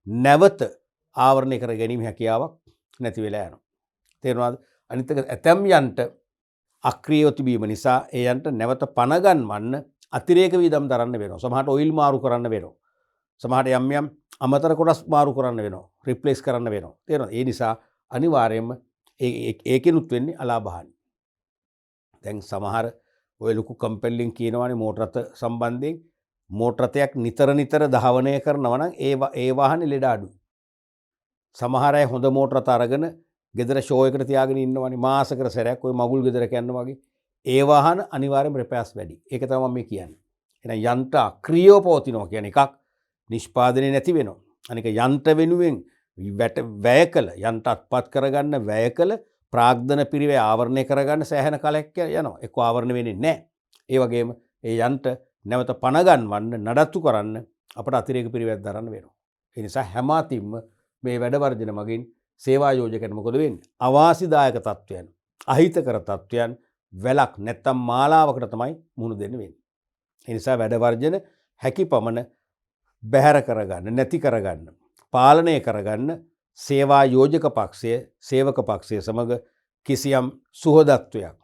නැවත ආවරණය කර ගැනීම හැකියාවක් නැති වෙලා යනවා. තේරුණාද? අනිත් එක ඇතම් යන්ත්‍ර අක්‍රියව තිබීම නිසා ඒ යන්ත්‍ර නැවත පණ ගන්වන්න අතිරේක වියදම් දරන්න වෙනවා. සමහරට ඔයිල් මාරු කරන්න වෙනවා. සමහරට යම් අමතර කොටස් මාරු කරන්න වෙනවා. රිප්ලේස් කරන්න වෙනවා. තේරෙනවද? ඒ නිසා අනිවාර්යයෙන්ම ඒකෙනුත් වෙන්නේ අලාභහානි. දැන් සමහර ඔය ලොකු කම්පැනිලින් කියනවානේ මෝටර රථ සම්බන්ධයෙන් මෝටර රථයක් නිතර ධාවනය කරනවා නම් ඒ වාහනේ ලෙඩ අඩුයි. සමහර අය හොඳ මෝටර රථ අරගෙන ගෙදර ෂෝ එකට තියාගෙන ඉන්නවානේ මාසකට සැරයක් ඔය මගුල් ගෙදරක යන්න වගේ. ඒ වාහන අනිවාර්යයෙන්ම රිපෙයාර්ස් වැඩි. ඒක තමයි මම කියන්නේ. එහෙනම් යන්ත්‍ර අක්‍රියව පවතිනවා කියන එකක් නිෂ්පාදනය නැති වෙනවා. අනික යන්ත්‍ර වෙනුවෙන් වැය කළ යන්ත්‍ර අත්පත් කරගන්න වැය කළ ප්‍රාග්ධන පිරිවැය ආවරණය කරගන්න සෑහෙන කාලයක් යනවා. එක්ක ආවරණය වෙන්නේ නැහැ. ඒ වගේම ඒ යන්ත්‍ර නැවත පණ ගන්වන්න නඩත්තු කරන්න අපට අතිරේක පිරිවැයක් දරන්න වෙනවා. ඒ නිසා හැම අතින්ම මේ වැඩ වර්ජන මගින් සේවා යෝජකයන්ට මොකද වෙන්නේ? අවාසිදායක තත්ත්වයන්, අහිතකර තත්ත්වයන් වැලක් නැත්තම් මාලාවකට තමයි මුහුණ දෙන්න වෙන්නේ. ඒ නිසා වැඩ වර්ජන හැකි පමණ බැහැර කරගන්න, නැති කරගන්න, පාලනය කරගන්න සේවා යෝජක පක්ෂය, සේවක පක්ෂය සමග කිසියම් සුහදත්වයක්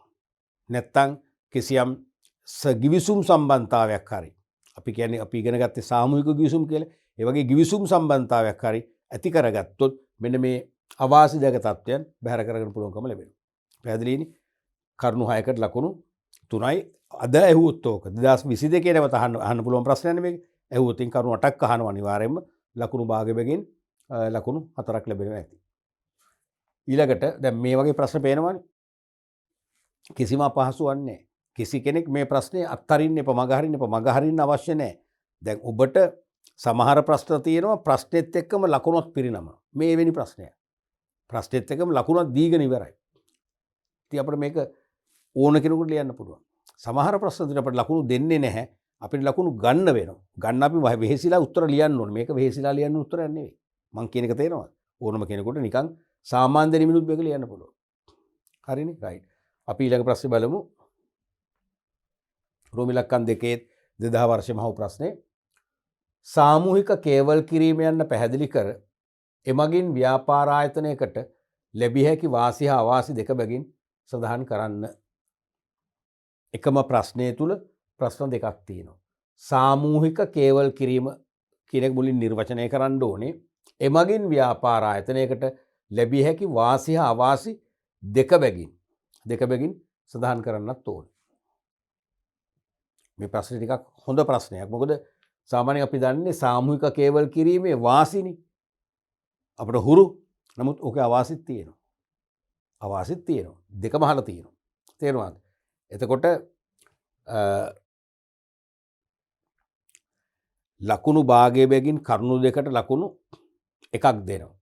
නැත්තම් කිසියම් ගිවිසුම් සම්බන්ධතාවයක් හරි අපි කියන්නේ අපි ඉගෙන ගත්තේ සාමූහික ගිවිසුම් කියලා. ඒ වගේ ගිවිසුම් සම්බන්ධතාවයක් හරි ඇති කරගත්තොත් මෙන්න මේ අවාසිදායක තත්ත්වයන් බැහැර කරගන්න පුළුවන්කම ලැබෙනවා. පැහැදිලිනේ? කරුණු 6කට ලකුණු 3යි. අද ඇහුවොත් ඕක 2022 නැවත අහන්න පුළුවන් ප්‍රශ්නයක් මේක. ඇහුවොත් ඉන් කරුණු 8ක් අහනවා අනිවාර්යයෙන්ම ලකුණු භාගයකින් ලකුණු 4ක් ලැබෙනවා ඇති. ඊළඟට දැන් මේ වගේ ප්‍රශ්න පේනවනේ. කිසිම අපහසුවක් නැහැ. කිසි කෙනෙක් මේ ප්‍රශ්නේ අත්හරින්න එපා, මග හරින්න අවශ්‍ය නැහැ. දැන් ඔබට සමහර ප්‍රශ්න තියෙනවා ප්‍රශ්නෙත් එක්කම ලකුණුත් පිරිනමනවා. මේ වෙනි ප්‍රශ්නය. ප්‍රශ්නෙත් එක්කම ලකුණුත් දීගෙන ඉවරයි. ඉතින් අපිට මේක ඕන කෙනෙකුට ලියන්න පුළුවන්. සමහර ප්‍රශ්න වලට අපිට ලකුණු දෙන්නේ නැහැ. අපිට ලකුණු ගන්න වෙනවා. ගන්න අපි වෙහෙසිලා උත්තර ලියන්න ඕනේ. මේක වෙහෙසිලා ලියන්න උත්තරයක් නෙවෙයි. මං කියන එක තේරෙනවද? ඕනම කෙනෙකුට නිකන් සාමාන්‍ය දෙනිමිනුත් මේක ලියන්න පුළුවන්. හරිනේ? රයිට්. අපි ඊළඟ ප්‍රශ්නේ බලමු. රෝම ඉලක්කම් 2 2000 වර්ෂයේ මහව ප්‍රශ්නේ. සාමූහික කේවල් කිරීම යන්න පැහැදිලි කර එමගින් ව්‍යාපාර ආයතනයකට ලැබිය හැකි වාසි හා අවාසි දෙක බැගින් සඳහන් කරන්න. එකම ප්‍රශ්නය තුල ප්‍රශ්න දෙකක් තියෙනවා. සාමූහික කේවල් කිරීම කියන එක මුලින් නිර්වචනය කරන්න ඕනේ. එමගින් ව්‍යාපාර ආයතනයකට ලැබිය හැකි වාසි හා අවාසි දෙක බැගින් සඳහන් කරන්නත් ඕනේ. මේ ප්‍රශ්නේ ටිකක් හොඳ ප්‍රශ්නයක්. මොකද සාමාන්‍යයෙන් අපි දන්නේ සාමූහික කේවල් කිරීමේ වාසිනේ අපිට හුරු. නමුත් ඕකේ අවාසිත් තියෙනවා. අවාසිත් තියෙනවා. දෙකම අහලා තියෙනවා. තේරුණාද? එතකොට ලකුණු භාගය බැගින් කරුණු දෙකට ලකුණු එකක් දෙනවා.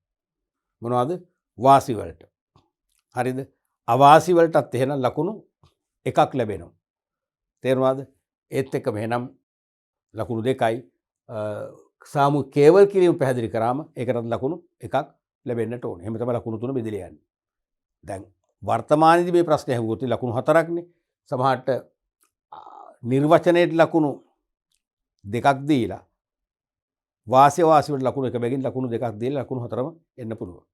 මොනවද? වාසි වලට. හරිද? අවාසි වලටත් එහෙනම් ලකුණු එකක් ලැබෙනවා. තේරුණාද? ඒත් එක්කම එහෙනම් ලකුණු දෙකයි සාමූහික කේවල් කිරීම පැහැදිලි කරාම ඒකටත් ලකුණු එකක් ලැබෙන්නට ඕනේ. එහෙම තමයි ලකුණු තුන බෙදලා යන්නේ. දැන් වර්තමානයේදී මේ ප්‍රශ්නේ ඇහුවොත් ලකුණු 4ක්නේ. සමහරට නිර්වචනයේට ලකුණු 2ක් දීලා වාසියට ලකුණු 1 බැගින් ලකුණු 2ක් දීලා ලකුණු 4ම එන්න පුළුවන්.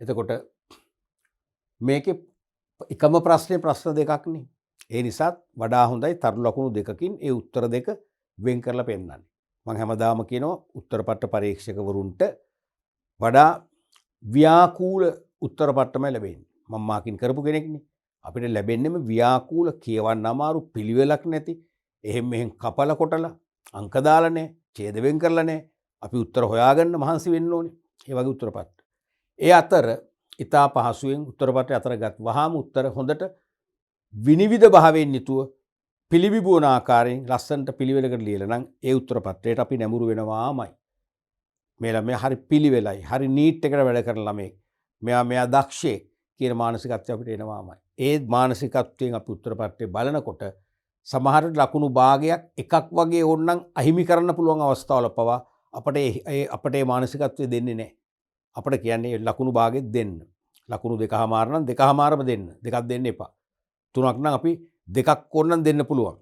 එතකොට මේකේ එකම ප්‍රශ්නේ ප්‍රශ්න දෙකක්නේ. ඒ නිසා වඩා හොඳයි තරු ලකුණු දෙකකින් ඒ උත්තර දෙක වෙන් කරලා පෙන්නන්න. මම හැමදාම කියනවා උත්තර පත්‍ර පරීක්ෂකවරුන්ට වඩා ව්‍යාකූල උත්තර පත්‍රමයි ලැබෙන්නේ. මම මාකින් කරපු කෙනෙක්නේ. අපිට ලැබෙන්නේම ව්‍යාකූල කියවන්න අමාරු පිළිවෙලක් නැති. එහෙම මෙහෙන් කපල කොටලා අංක දාලා නැහැ, ඡේද වෙන් කරලා නැහැ. අපි උත්තර හොයාගන්න මහන්සි වෙන්න ඕනේ. ඒ වගේ උත්තර පත්‍ර. ඒ අතර ඉතා පහසුවෙන් උත්තර පත්‍රය අතර ගත් වහාම උත්තර හොඳට විනිවිද භාවයෙන් යුතුව පිළිබිබුවන ආකාරයෙන් ලස්සනට පිළිවෙලකට ලියලා නම් ඒ උත්තර පත්‍රයට අපි නැඹුරු වෙනවාමයි. මේ ළමයා හරි පිළිවෙලයි, හරි නීට් එකට වැඩ කරන ළමයෙක්. මෙයා දක්ෂයෙක් කියන මානසිකත්වය අපිට එනවාමයි. ඒ මානසිකත්වයෙන් අපි උත්තර පත්‍රය බලනකොට සමහර ලකුණු භාගයක් එකක් වගේ ඕනනම් අහිමි කරන්න පුළුවන් අවස්ථාවල පවා අපට ඒ මානසිකත්වය දෙන්නේ නැහැ. අපට කියන්නේ ලකුණු භාගෙත් දෙන්න. ලකුණු 2.5 නම් 2.5ම දෙන්න. දෙකක් දෙන්න එපා. 3ක් නම් අපි දෙකක් ඕනනම් දෙන්න පුළුවන්.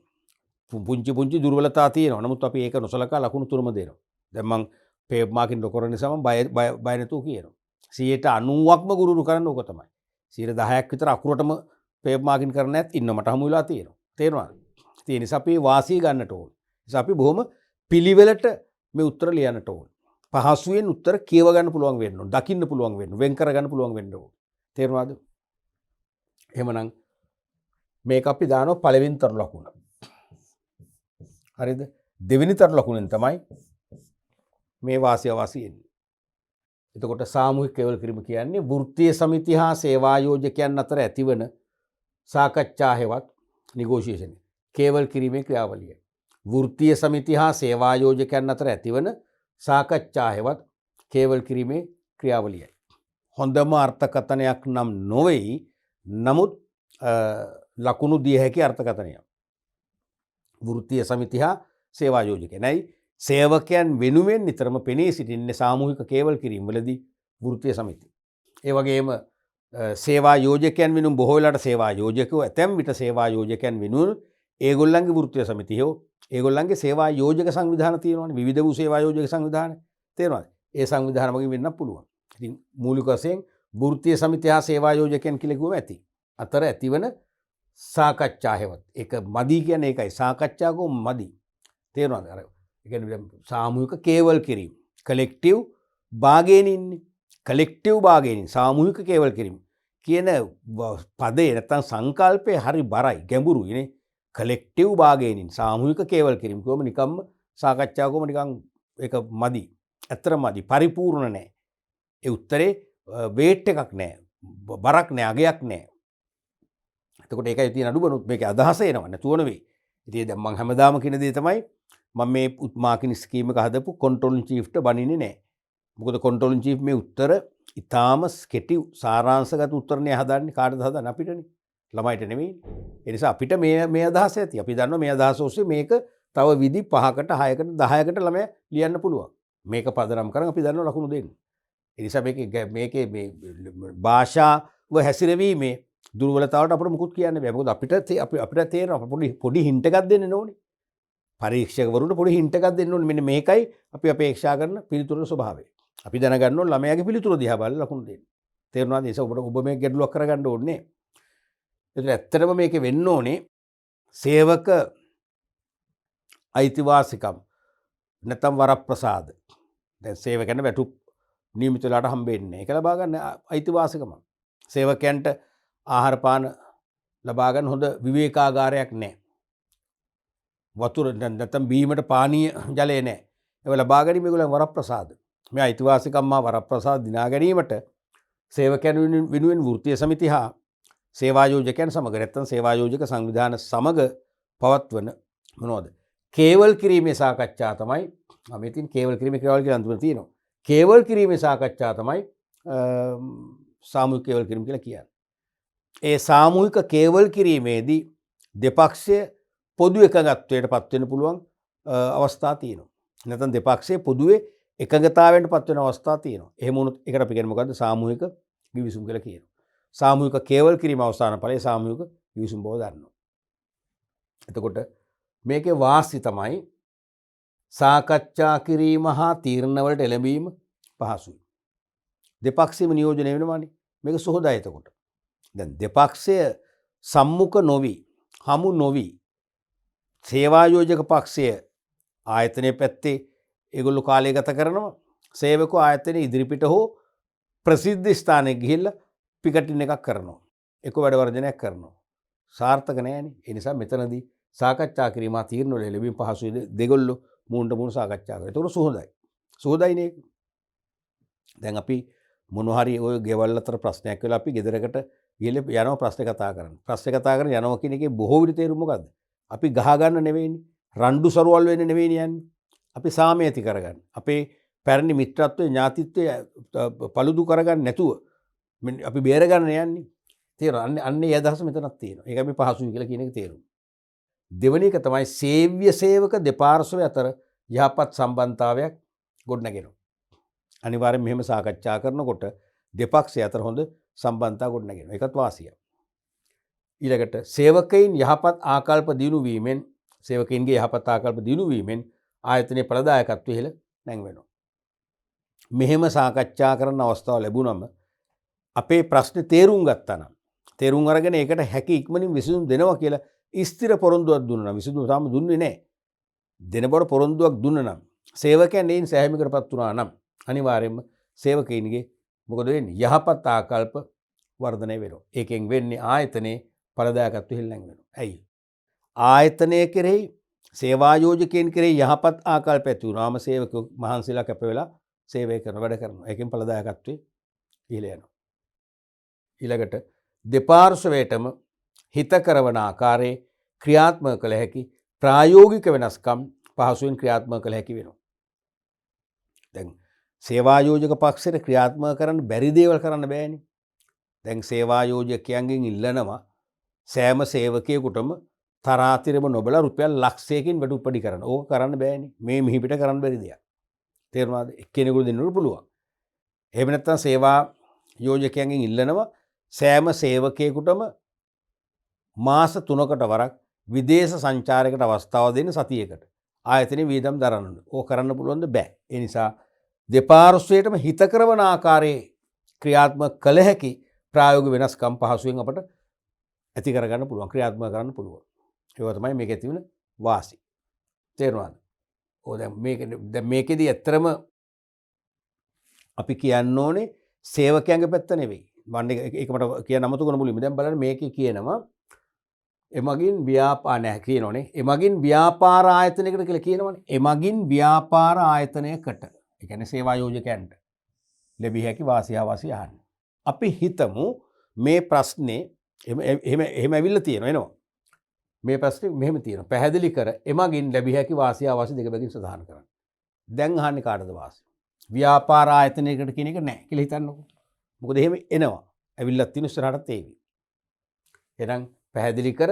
පුංචි දුර්වලතා තියෙනවා. නමුත් අපි ඒක නොසලකා ලකුණු 3ම දෙනවා. දැන් මම පේප් මාකින් නොකරන නිසා මම බය නැතුව කියනවා. 90%ක්ම ගුරුරු කරන්න ඕක තමයි. 10%ක් විතර අකුරටම පේප් මාකින් කරන්න ඇත් ඉන්න මට හමු වෙලා තියෙනවා. තේරෙනවද? ඒ නිසා අපි වාසිය ගන්නට ඕන. නිසා අපි බොහොම පිළිවෙලට මේ උත්තර ලියන්නට ඕන. පහසුවෙන් උත්තර කියව ගන්න පුළුවන් වෙන්න ඕන. දකින්න පුළුවන් වෙන්න. වෙන් කර ගන්න පුළුවන් වෙන්න ඕන. තේරුණාද? එහෙමනම් මේක අපි දානවා පළවෙනි තරු ලකුණ. හරිද? දෙවෙනි තරු ලකුණෙන් තමයි මේ වාසිය එන්නේ. එතකොට සාමූහික කේවල් කිරීම කියන්නේ වෘත්තීය සමිති හා සේවා ආයෝජකයන් අතර ඇතිවන සාකච්ඡා හේවත් නිගෝෂියේෂන් කේවල් කිරීමේ ක්‍රියාවලිය. වෘත්තීය සමිති හා සේවා ආයෝජකයන් අතර ඇතිවන සාකච්ඡා හේවත් කේවල් කිරීමේ ක්‍රියාවලියයි. හොඳම අර්ථකථනයක් නම් නොවේයි. නමුත් ලකුණු දිය හැකි අර්ථකථනයක්. වෘත්තීය සමිති හා සේවා ආයෝජකයන්යි සේවකයන් වෙනුවෙන් නිතරම පෙනී සිටින්නේ සාමූහික කේවල් කිරීම වලදී වෘත්තීය සමිති. ඒ වගේම සේවා යෝජකයන් වෙනුම් බොහෝ වෙලාවට සේවා යෝජකයෝ ඇතැම් විට සේවා යෝජකයන් වෙනුවෙන් ඒගොල්ලන්ගේ වෘත්තීය සමිතිය හෝ ඒගොල්ලන්ගේ සේවා යෝජක සංවිධාන තියෙනවානේ. විවිධ වූ සේවා යෝජක සංවිධාන තේරෙනවද? ඒ සංවිධාන වගේ වෙන්නත් පුළුවන්. ඉතින් මූලික වශයෙන් වෘත්තීය සමිතිය හා සේවා යෝජකයන් කියලා කිව්වම ඇති. අතර ඇතිවන සාකච්ඡා හේවත්. ඒක මදි කියන්නේ ඒකයි. සාකච්ඡාවකෝ මදි. තේරෙනවද? අර ඒ කියන්නේ සාමූහික කේවල් කිරීම. කලෙක්ටිව් බාගේනින්නේ. කලෙක්ටිව් බාගේනින් සාමූහික කේවල් කිරීම කියන පදේ නැත්තම් සංකල්පය හරි බරයි, ගැඹුරුයිනේ. කලෙක්ටිව් බාගේනින් සාමූහික කේවල් කිරීම කොහොම නිකම්ම සාකච්ඡාවකම නිකන් ඒක මදි. ඇත්තට මදි. පරිපූර්ණ නැහැ. ඒ උත්තරේ වේට් එකක් නැහැ. බරක් නැහැ, අගයක් නැහැ. එතකොට ඒකයි තියෙන අඩුවනුත් මේකේ අදහස එනවා නැතුව නෙවෙයි. ඉතින් දැන් මම හැමදාම කියන දේ තමයි මම මේ මාකින් ස්කීම් එක හදපු කන්ට්‍රෝලින් චීෆ්ට බනින්නේ නැහැ. මොකද කන්ට්‍රෝලින් චීෆ් මේ උත්තර ඉතාම කෙටි සාරාංශගත උත්තරනේ හදන්නේ කාටද හදන්නේ අපිටනේ. ළමයිට නෙමෙයි. ඒ නිසා අපිට මේ අදහස ඇති. අපි දන්නවා මේ අදහස ඔස්සේ මේක තව විදි 5කට 6කට 10කට ළමයා ලියන්න පුළුවන්. මේක පදනම් කරන් අපි දන්නවා ලකුණු දෙන්න. ඒ නිසා මේකේ මේ භාෂාව හැසිරවීමේ දුර්වලතාවට අපිට මුකුත් කියන්න බෑ. මොකද අපිට තේරෙනවා පොඩි හින්ට් එකක් දෙන්න ඕනේ. පරීක්ෂකවරුන්ට පොඩි හින්ට් එකක් දෙන්න ඕනේ. මෙන්න මේකයි අපි අපේක්ෂා කරන පිළිතුරේ ස්වභාවය. අපි දැනගන්න ඕනේ ළමයාගේ පිළිතුර දිහා බලලා ලකුණු දෙන්න. තේරුණාද? ඒ නිසා ඔබ මේ ගැටලුවක් කරගන්න ඕනේ. එතන ඇත්තටම මේකේ වෙන්න ඕනේ සේවක අයිතිවාසිකම් නැත්නම් වරප්‍රසාද. දැන් සේවකයන්ට වැටුප් නියමිත වෙලාවට හම්බෙන්නේ නැහැ. ඒක ලබා ගන්න අයිතිවාසිකම. සේවකයන්ට ආහාර පාන ලබා ගන්න හොඳ විවේකාගාරයක් නැහැ. වතුර නැත්නම් බීමට පානීය ජලය නැහැ. ඒක ලබා ගැනීම ඒගොල්ලන් වරප්‍රසාද. මේ අයිතිවාසිකම් මා වරප්‍රසාද දිනා ගැනීමට සේවකයන් වෙනුවෙන් වෘත්තීය සමිති හා සේවා යෝජකයන් සමග නැත්නම් සේවා යෝජක සංවිධාන සමග පවත්වන මොනවද? කේවල් කිරීමේ සාකච්ඡා තමයි මම ඉතින් කේවල් කිරීමේ ක්‍රියාවලිය කියලා අඳුන තියෙනවා. කේවල් කිරීමේ සාකච්ඡා තමයි සාමූහික කේවල් කිරීම කියලා කියන්නේ. ඒ සාමූහික කේවල් කිරීමේදී දෙපක්ෂය පොදු එකඟත්වයට පත් වෙන්න පුළුවන් අවස්ථා තියෙනවා. නැත්නම් දෙපක්ෂයේ පොදුවේ එකඟතාවයට පත් වෙන අවස්ථා තියෙනවා. එහෙම වුණොත් ඒකට අපි කියන්නේ මොකද්ද? සාමූහික ගිවිසුම් කියලා කියනවා. සාමූහික කේවල් කිරීම අවසාන ඵලයේ සාමූහික විසුම් බව දන්නවා. එතකොට මේකේ වාසි තමයි සාකච්ඡා කිරීම හා තීරණවලට එළඹීම පහසුයි. දෙපක්ෂයේම නියෝජනය වෙනවානේ. මේක සුහදයි එතකොට. දැන් දෙපක්ෂය සම්මුඛ නොවි, හමු නොවි සේවා යෝජක පක්ෂය ආයතනයේ පැත්තේ ඒගොල්ලෝ කාලය ගත කරනවා. සේවකෝ ආයතනයේ ඉදිරිපිට හෝ ප්‍රසිද්ධ ස්ථානයක ගිහිල්ලා පිකටින් එකක් කරනවා. එක වැඩ වර්ජනයක් කරනවා. සාර්ථක නෑනේ. ඒ නිසා මෙතනදී සාකච්ඡා කිරීම තීරණ වල ලැබීම පහසුයි. දෙගොල්ලෝ මූණට මූණ සාකච්ඡා කරනවා. ඒක සුහදයි. සුහදයිනේ. දැන් අපි මොනවා හරි ඔය ගෙවල් අතර ප්‍රශ්නයක් වෙලා අපි ගෙදරකට ගිහලා යනවා ප්‍රශ්න කතා කරන්න. ප්‍රශ්න කතා කරන යනවා කියන එකේ බොහෝ විට තේරුම මොකද්ද? අපි ගහ ගන්න නෙවෙයිනේ. රණ්ඩු සරුවල් වෙන්නේ නෙවෙයිනේ යන්නේ. අපි සාමය ඇති කරගන්න. අපේ පැරණි මිත්‍රත්වයේ ඥාතිත්වයේ පළුදු කරගන්න නැතුව අපි බේර ගන්න යන්නේ. තේරෙනවද? අන්නේ ඒ අදහස මෙතනක් තියෙනවා. ඒක අපි පහසුයි කියලා කියන එක තේරුම්. දෙවෙනි එක තමයි සේව්‍ය සේවක දෙපාර්ශ්වය අතර යහපත් සම්බන්ධතාවයක් ගොඩනගෙනවා. අනිවාර්යෙන් මෙහෙම සාකච්ඡා කරනකොට දෙපක්ෂය අතර හොඳ සම්බන්ධතාවක් ගොඩනගෙනවා. ඒකත් වාසියක්. ඊළඟට සේවකයින් යහපත් ආකල්ප දිනු වීමෙන් සේවකයින්ගේ යහපත් ආකල්ප දිනු වීමෙන් ආයතනයේ ප්‍රදායකත්වය ඉහළ නැංවෙනවා. මෙහෙම සාකච්ඡා කරන අවස්ථාව ලැබුණම අපේ ප්‍රශ්න තේරුම් ගත්තා නම් තේරුම් අරගෙන ඒකට හැකි ඉක්මනින් විසඳුම් දෙනවා කියලා ස්ථිර පොරොන්දුවක් දුන්නා නම් විසඳුම් තාම දුන්නේ නැහැ. දෙනකොට පොරොන්දුවක් දුන්නා නම් සේවකයන් එයින් සෑහීමකටපත් වුණා නම් අනිවාර්යයෙන්ම සේවකයින්ගේ මොකද වෙන්නේ? යහපත් ආකල්ප වර්ධනය වෙනවා. ඒකෙන් වෙන්නේ ආයතනයේ ඵලදායකත්වය ඉහළ නැංවෙනවා. ඇයි? ආයතනයේ කෙරෙහි සේවා යෝජකයන් කෙරෙහි යහපත් ආකල්ප ඇති වුණාම සේවකයෝ මහන්සිලා කැප වෙලා සේවය කරන වැඩ කරනවා. ඒකෙන් ඵලදායකත්වය ඉහළ යනවා. ඊළඟට දෙපාර්ශ්වයටම හිත කරවන ආකාරයේ ක්‍රියාත්මක කළ හැකි ප්‍රායෝගික වෙනස්කම් පහසුවෙන් ක්‍රියාත්මක කළ හැකි වෙනවා. දැන් සේවා යෝජක පක්ෂයට ක්‍රියාත්මක කරන්න බැරි දේවල් කරන්න බෑනේ. දැන් සේවා යෝජකයන්ගෙන් ඉල්ලනවා සෑම සේවකයෙකුටම තරාතිරම නොබලා රුපියල් ලක්ෂයකින් වැඩුප්පඩි කරන්න. ඕක කරන්න බෑනේ. මේ මිහිපිට කරන්න බැරි දෙයක්. තේරුණාද? එක්කෙනෙකුට දෙන්නට පුළුවන්. එහෙම නැත්නම් සේවා යෝජකයන්ගෙන් ඉල්ලනවා සෑම සේවකයෙකුටම මාස 3කට වරක් විදේශ සංචාරයකට අවස්ථාව දෙන්න සතියකට. ආයතනයේ වියදම් දරන්න. ඕක කරන්න පුළුවන්ද? බෑ. ඒ නිසා දෙපාර්ශ්වයටම හිත කරවන ආකාරයේ ක්‍රියාත්මක කළ හැකි ප්‍රායෝගික වෙනස්කම් පහසුවෙන් අපට ඇති කරගන්න පුළුවන්. ක්‍රියාත්මක කරන්න පුළුවන්. ඒක තමයි මේකේ තියෙන වාසි. තේරුණාද? දැන් මේකෙදී ඇත්තරම අපි කියන්න ඕනේ සේවකයන්ගේ පැත්ත නෙවෙයි. මම ඒක මට කියන්න අමතක වුණ මුලින්ම දැන් බලන්න මේකේ කියනවා එමගින් කියනෝනේ එමගින් ව්‍යාපාර ආයතනයකට කියලා කියනවනේ. එමගින් ව්‍යාපාර ආයතනයකට. ඒ කියන්නේ සේවා යෝජකයන්ට ලැබිය හැකි වාසිය අහන්න. අපි හිතමු මේ ප්‍රශ්නේ එහෙම ඇවිල්ලා තියෙනවා එනවා. මේ ප්‍රශ්නේ මෙහෙම තියෙනවා. පැහැදිලි කර එමගින් ලැබිය හැකි වාසිය දෙක බැගින් සඳහන් කරන්න. දැන් අහන්නේ කාටද වාසිය? ව්‍යාපාර ආයතනයකට කියන එක නැහැ කියලා හිතන්නකෝ. මොකද එහෙම එනවා. ඇවිල්ලා තියෙන ඉස්සරහටත් ඒවි. එහෙනම් පැහැදිලි කර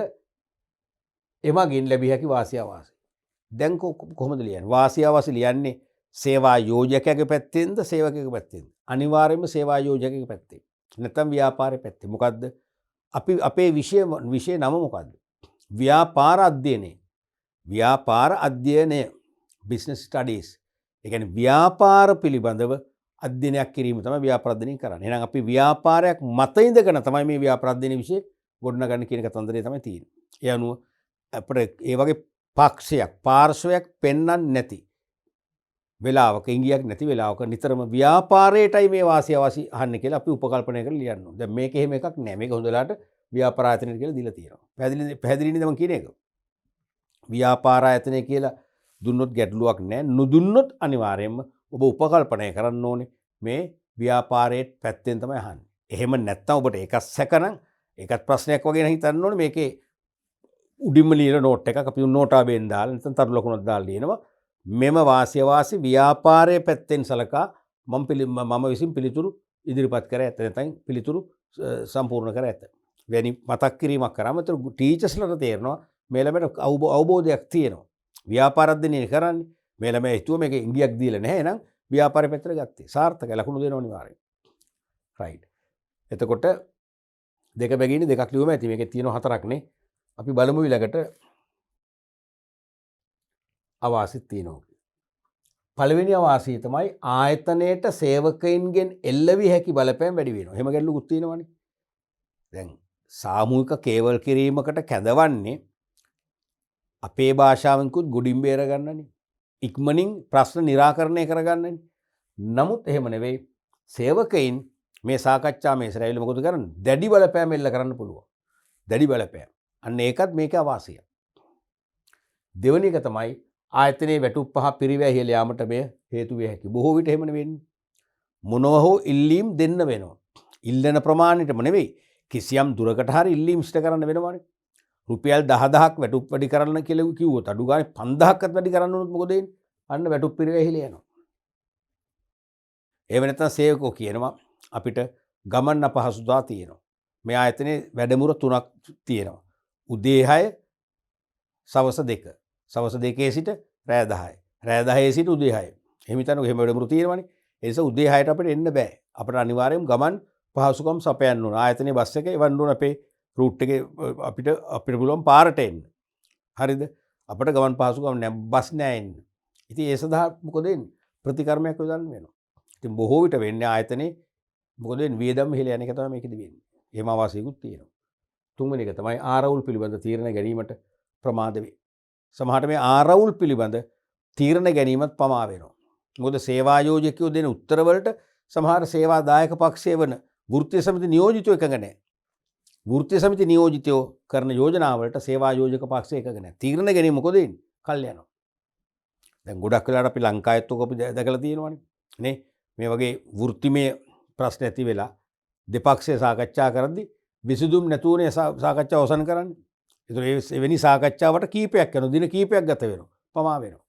එමගින් ලැබිය හැකි වාසිය. දැන් කොහොමද ලියන්නේ? වාසිය ලියන්නේ සේවා යෝජකයාගේ පැත්තෙන්ද සේවකයාගේ පැත්තෙන්ද? අනිවාර්යයෙන්ම සේවා යෝජකයාගේ පැත්තෙන්. නැත්නම් ව්‍යාපාරයේ පැත්තෙන්. මොකද්ද? අපේ විෂය නම මොකද්ද? ව්‍යාපාර අධ්‍යයනය. ව්‍යාපාර අධ්‍යයනය business studies. ඒ කියන්නේ ව්‍යාපාර පිළිබඳව අධ්‍යයනයක් කිරීම තමයි ව්‍යාපාර අධ්‍යයනය කරන්නේ. එහෙනම් අපි ව්‍යාපාරයක් මත ඉඳගෙන තමයි මේ ව්‍යාපාර අධ්‍යයන විෂය ගොඩනගන්න කියන කතන්දරය තමයි තියෙන්නේ. ඒ අනුව අපිට ඒ වගේ පක්ෂයක් පාර්ශවයක් පෙන්වන්න නැති වෙලාවක ඉංගියක් නැති වෙලාවක නිතරම ව්‍යාපාරයටයි මේ වාසිය අහන්නේ කියලා අපි උපකල්පනය කරලා ලියන්න ඕනේ. දැන් මේක එහෙම එකක් නෑ. මේක හොඳලාට ව්‍යාපාර ආයතනය කියලා දීලා තියෙනවා. පැහැදිලිද මම කියන එක? ව්‍යාපාර ආයතනය කියලා දුන්නොත් ගැටලුවක් නෑ. නොදුන්නොත් අනිවාර්යයෙන්ම ඔබ උපකල්පනය කරන්න ඕනේ මේ ව්‍යාපාරයේ පැත්තෙන් තමයි අහන්නේ. එහෙම නැත්නම් ඔබට ඒකත් සැකනම් ඒකත් ප්‍රශ්නයක් වගේ හිතන්න ඕනේ. මේකේ උඩින්ම ලියන නෝට් එකක් අපි නෝටාබෙන් දාලා නැත්නම් තරු ලකුණක් දාලා ලියනවා. මෙම වාසිය ව්‍යාපාරයේ පැත්තෙන් සලකා මම විසින් පිළිතුරු ඉදිරිපත් කර ඇත. නැත්නම් පිළිතුරු සම්පූර්ණ කර ඇත. වැනි මතක් කිරීමක් කරාම ටීචර්ස්ලට තේරෙනවා මේ ළමයට අවබෝධයක් තියෙනවා. ව්‍යාපාර අධ්‍යයනය කරන්නේ මේ ළමයා හිතුව මේක ඉංග්‍රීසියක් දීලා නැහැ. එහෙනම් ව්‍යාපාරය පැත්තට ගත්තේ. සාර්ථකයි. ලකුණු දෙනවා අනිවාර්යයෙන්. රයිට්. එතකොට දෙක බැගින් දෙකක් ලියුම ඇති මේකේ තියෙන 4ක්නේ. අපි බලමු ඊළඟට අවාසිත් තියෙනවා. පළවෙනි අවාසිය තමයි ආයතනයේට සේවකයින්ගෙන් එල්ලවිය හැකි බලපෑම් වැඩි වෙනවා. එහෙම ගැටලුකුත් තියෙනවනේ. දැන් සාමූහික කේවල් කිරීමකට කැඳවන්නේ අපේ භාෂාවෙන්කුත් ගොඩින් බේර ගන්නනේ. ඉක්මනින් ප්‍රශ්න निराකරණය කරගන්නනේ. නමුත් එහෙම නෙවෙයි. සේවකයින් මේ සාකච්ඡා මේ ඉස්සරහට මොකද කරන්නේ? දැඩි බලපෑම් එල්ල කරන්න පුළුවන්. දැඩි බලපෑම්. අන්න ඒකත් මේකේ අවාසිය. දෙවෙනි එක තමයි ආයතනයේ වැටුප් පහ පිරිවැය ඉහළ යාමට මේ හේතු විය හැකි. බොහෝ විට එහෙම නෙවෙන්නේ. මොනව හෝ ඉල්ලීම් දෙන්න වෙනවා. ඉල්ලන ප්‍රමාණයටම නෙවෙයි. කිසියම් දුරකට හරි ඉල්ලීම් ඉෂ්ට කරන්න වෙනවානේ. රුපියල් 10000ක් වැටුප් වැඩි කරන්න කියලා කිව්වොත් අඩු ගානේ 5000ක්වත් වැඩි කරන්න උනොත් මොකද වෙන්නේ? අන්න වැටුප් පිරිවැය ඉහළ යනවා. එහෙම නැත්නම් සේවකෝ කියනවා අපිට ගමන් අපහසුතාව තියෙනවා. මේ ආයතනයේ වැඩමුළු 3ක් තියෙනවා. උදේ 6 සවස 2. සවස 2 සිට රෑ 10. රෑ 10 සිට උදේ 6. එහෙම හිතන්නකො එහෙම වැඩමුළු තියෙනවනේ. ඒ නිසා උදේ 6ට අපිට එන්න බෑ. අපිට අනිවාර්යයෙන්ම ගමන් පහසුකම් සපයන්න ඕන. ආයතනයේ බස් එක එවන්න ඕන අපේ රූට් එකේ අපිට පුළුවන් පාරට එන්න. හරිද? අපිට ගමන් පහසුකම් නැහැ. බස් නැහැ එන්න. ඉතින් ඒ සඳහා මොකද වෙන්නේ? ප්‍රතිකර්මයක් යොදන්න වෙනවා. ඉතින් බොහෝ විට වෙන්නේ ආයතනයේ මොකද වෙන්නේ? වියදම් ඉහළ යන එක තමයි මේකෙදි වෙන්නේ. එහෙම අවාසියකුත් තියෙනවා. තුන්වෙනි එක තමයි ආරවුල් පිළිබඳ තීරණ ගැනීමට ප්‍රමාද වේ. සමහරට මේ ආරවුල් පිළිබඳ තීරණ ගැනීමත් පමා වෙනවා. මොකද සේවා ආයෝජකයෝ දෙන උත්තරවලට සමහර සේවා දායක පක්ෂයේ වන වෘත්තීය සමිති නියෝජිතයෝ එකඟ නැහැ. වෘත්තීය සමිති නියෝජිතයෝ කරන යෝජනාවලට සේවා ආයෝජක පක්ෂය එකඟ නැහැ. තීරණ ගැනීම මොකද වෙන්නේ? කල් යනවා. දැන් ගොඩක් වෙලාවට අපි ලංකාවෙත් ඔක අපි දැකලා තියෙනවානේ. නේ? මේ වගේ වෘත්තිමය ප්‍රශ්න ඇති වෙලා දෙපක්ෂය සාකච්ඡා කරද්දී විසඳුම් නැතුවනේ සාකච්ඡාව අවසන් කරන්නේ. ඒතර එවැනි සාකච්ඡාවට කීපයක් යනවා. දින කීපයක් ගත වෙනවා. පමා වෙනවා.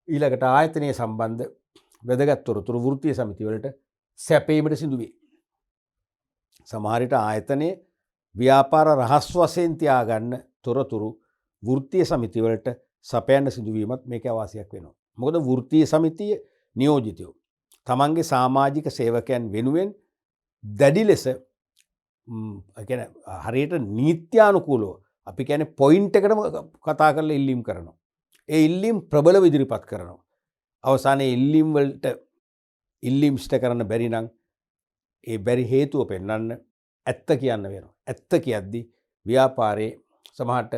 ඊළඟට ආයතනයේ සම්බන්ධ වැදගත් තොරතුරු වෘත්තීය සමිති වලට සැපීමට සිදු වේ. සමහර විට ආයතනයේ ව්‍යාපාර රහස් වශයෙන් තියාගන්න තොරතුරු වෘත්තීය සමිති වලට සපයන්න සිදුවීමත් මේකේ අවාසියක් වෙනවා. මොකද වෘත්තීය සමිතිය නියෝජිතයෝ තමන්ගේ සමාජික සේවකයන් වෙනුවෙන් දැඩි ලෙස කියන්නේ හරියට නීත්‍යානුකූලව අපි කියන්නේ පොයින්ට් එකටම කතා කරලා ඉල්ලීම් කරනවා. ඒ ඉල්ලීම් ප්‍රබලව ඉදිරිපත් කරනවා. අවසානයේ ඉල්ලීම් වලට ඉල්ලීම් ඉෂ්ට කරන්න බැරි නම් ඒ බැරි හේතුව පෙන්වන්න ඇත්ත කියන්න වෙනවා. ඇත්ත කියද්දි ව්‍යාපාරයේ සමහරට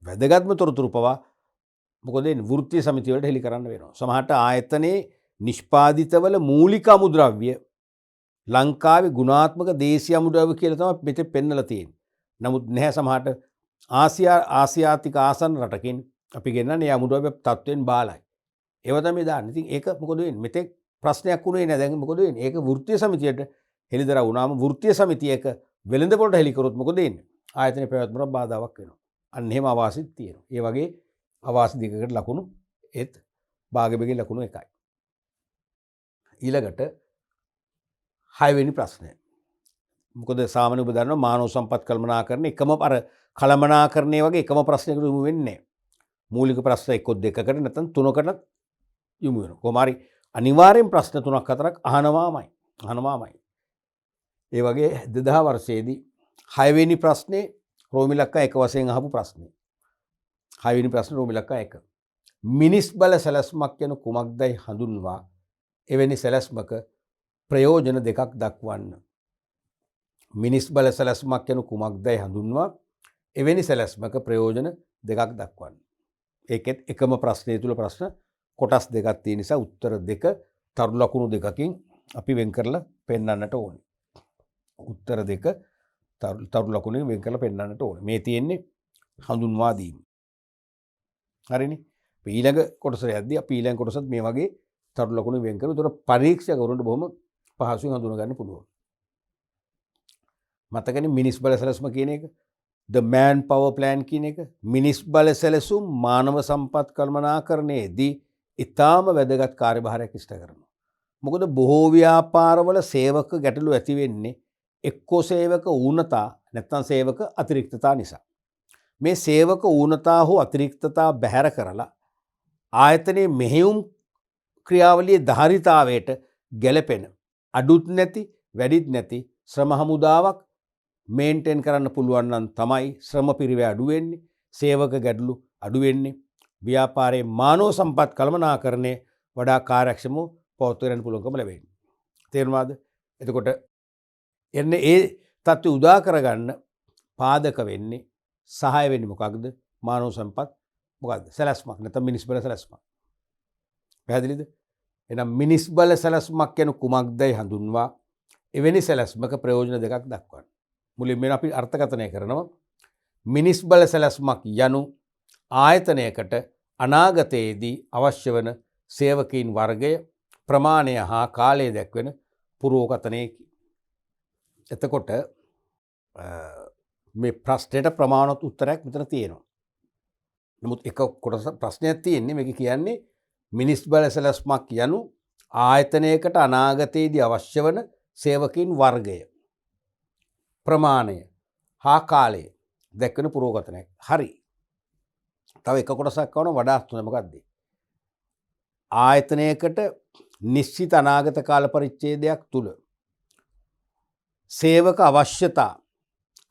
වැදගත්ම තොරතුරු පවා මොකද වෘත්තීය සමිතිය වලට හෙළි කරන්න වෙනවා. සමහරට ආයතනයේ නිෂ්පාදිතවල මූලික අමුද්‍රව්‍ය ලංකාවේ ගුණාත්මක දේශීය අමුද්‍රව්‍ය කියලා තමයි මෙතෙක් පෙන්වලා තියෙන්නේ. නමුත් නැහැ සමහරට ආසියාතික ආසන්න රටකින් අපි ගෙන්නන්නේ අමුද්‍රව්‍ය තත්ත්වෙන් බාලයි. ඒව තමයි දාන්නේ. ඉතින් ඒක මොකද වෙන්නේ? මෙතෙක් ප්‍රශ්නයක් වුණේ නැහැ. දැන් මොකද වෙන්නේ? ඒක වෘත්තීය සමිතියට හෙළිදරව් වුණාම වෘත්තීය සමිතිය එක වෙළඳ පොළට හෙළි කරොත් මොකද වෙන්නේ? ආයතනයේ පැවැත්මට බාධාවක් වෙනවා. අන්න එහෙම අවාසිත් තියෙනවා. ඒ වගේ අවාසි දෙකකට ලකුණු ඒත් භාගබෙගේ ලකුණු එකයි. ඊළඟට 6 වෙනි ප්‍රශ්නය. මොකද සාමාන්‍ය ඔබ දන්නවා මානව සම්පත් කළමනාකරණ එකම අර කළමනාකරණයේ වගේ එකම ප්‍රශ්නයකට යොමු වෙන්නේ නැහැ. මූලික ප්‍රශ්න එක්ක දෙකකට නැත්නම් තුනකට යොමු වෙනවා. කොහොම හරි අනිවාර්යෙන් ප්‍රශ්න 3ක් 4ක් අහනවාමයි. ඒ වගේ 2000 වර්ෂයේදී 6 වෙනි ප්‍රශ්නේ රෝමි ලක්කා 1 වශයෙන් අහපු ප්‍රශ්නේ. 6 වෙනි ප්‍රශ්නේ රෝමි ලක්කා 1. මිනිස් බල සැලැස්මක් යන කුමක්දයි හඳුන්වා එවැනි සැලැස්මක ප්‍රයෝජන දෙකක් දක්වන්න. මිනිස් බල සැලැස්මක් යන කුමක්දයි හඳුන්වා එවැනි සැලැස්මක ප්‍රයෝජන දෙකක් දක්වන්න. ඒකෙත් එකම ප්‍රශ්නය තුල ප්‍රශ්න කොටස් දෙකක් තියෙන නිසා උත්තර දෙක තරු ලකුණු දෙකකින් අපි වෙන් කරලා පෙන්වන්නට ඕනේ. උත්තර දෙක තරු ලකුණෙන් වෙන් කරලා පෙන්වන්නට ඕනේ. මේ තියෙන්නේ හඳුන්වා දීම. හරිනේ. ඊළඟ කොටසට යද්දී අපි ඊළඟ කොටසත් මේ වගේ තරු ලකුණු වෙන් කරමු. ඒතර පරීක්ෂකවරුන්ට බොහොම පහසුවෙන් හඳුනා ගන්න පුළුවන්. මතකනේ මිනිස් බල සැලැස්ම කියන එක, the man power plan කියන එක, මිනිස් බල සැලසුම් මානව සම්පත් කළමනාකරණයේදී ඊටාම වැදගත් කාර්යභාරයක් ඉෂ්ට කරනවා. මොකද බොහෝ ව්‍යාපාරවල සේවක ගැටලු ඇති වෙන්නේ එක්කෝ සේවක ඌනතා නැත්නම් සේවක අතිරික්තතා නිසා. මේ සේවක ඌනතා හෝ අතිරික්තතා බැහැර කරලා ආයතනයේ මෙහෙයුම් ක්‍රියාවලියේ ධාරිතාවයට ගැලපෙන අඩුත් නැති වැඩිත් නැති ශ්‍රම හමුදාවක් මේන්ටේන් කරන්න පුළුවන් නම් තමයි ශ්‍රම පිරිවැය අඩු වෙන්නේ, සේවක ගැටලු අඩු වෙන්නේ, ව්‍යාපාරයේ මානව සම්පත් කළමනාකරණය වඩා කාර්යක්ෂමව පවත්වාගෙන පුළුවන්කම ලැබෙන්නේ. තේරුණාද? එතකොට එන්නේ ඒ තත්ත්වය උදා කරගන්න පාදක වෙන්නේ සහාය වෙන්නේ මොකක්ද? මානව සම්පත් මොකක්ද? සැලැස්මක් නැත්නම් මිනිස් බල සැලැස්මක්. පැහැදිලිද? එහෙනම් මිනිස් බල සැලැස්මක් කියන කුමක්දයි හඳුන්වා එවැනි සැලැස්මක ප්‍රයෝජන දෙකක් දක්වන්න. මුලින්ම අපි අර්ථකථනය කරනවා මිනිස් බල සැලැස්මක් යනු ආයතනයකට අනාගතයේදී අවශ්‍ය වන සේවකීන් වර්ගය ප්‍රමාණය හා කාලය දැක්වෙන පුරෝකථනයකි. එතකොට මේ ප්‍රශ්නයට ප්‍රමාණවත් උත්තරයක් මෙතන තියෙනවා. නමුත් එක කොටස ප්‍රශ්නයක් තියෙන්නේ මේක කියන්නේ මිනිස් බල සැලැස්මක් යනු ආයතනයකට අනාගතයේදී අවශ්‍ය වන සේවකීන් වර්ගය ප්‍රමාණය හා කාලය දැක්වෙන පුරෝකථනයක්. හරි. තව එක කොටසක් වුණා වඩා හොඳ මොකක්ද? ආයතනයකට නිශ්චිත අනාගත කාල පරිච්ඡේදයක් තුල සේවක අවශ්‍යතා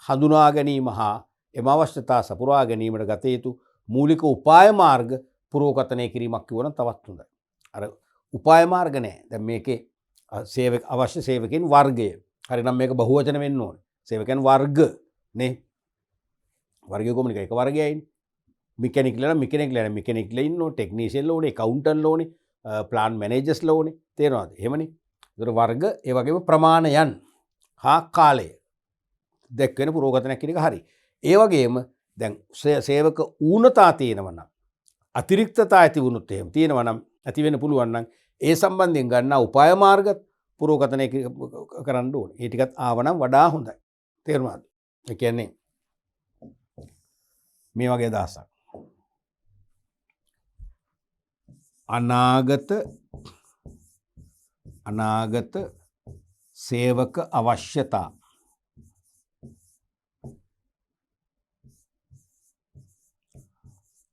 හඳුනා ගැනීම හා එම අවශ්‍යතා සපුරා ගැනීමට ගත යුතු මූලික උපාය මාර්ග පුරෝකථනය කිරීමක් කිව්වනම් තවත් හොඳයි. අර උපාය මාර්ග නෑ. දැන් මේකේ සේවක අවශ්‍ය සේවකයන් වර්ගය. හරිනම් මේක බහුවචන වෙන්න ඕනේ. සේවකයන් වර්ග නේ. වර්ගය කොහොමද? එක වර්ගයයිනේ. මිකැනික්ලා මිකැනික්ලා ඉන්නෝ, ටෙක්නීෂියන්ලා ඕනේ, ඇකවුන්ටන්ට්ලා ඕනේ, ප්ලාන් මැනේජර්ස්ලා ඕනේ. තේරෙනවද? එහෙමනේ. ඒතර වර්ග ඒ වගේම ප්‍රමාණයන් හා කාලය දැක්වෙන පුරෝකථනයක් කියන එක හරි. ඒ වගේම දැන් සේවක ඌනතා තියෙනවා නම් අතිරික්තතා ඇති වුණොත් එහෙම තියෙනවා නම් ඇති වෙන්න පුළුවන් නම් ඒ සම්බන්ධයෙන් ගන්නා උපාය මාර්ග පුරෝකථනය කරන්න ඕනේ. ඒ ටිකත් ආවනම් වඩා හොඳයි. තේරුණාද? ඒ කියන්නේ මේ වගේ අදහසක්. අනාගත සේවක අවශ්‍යතා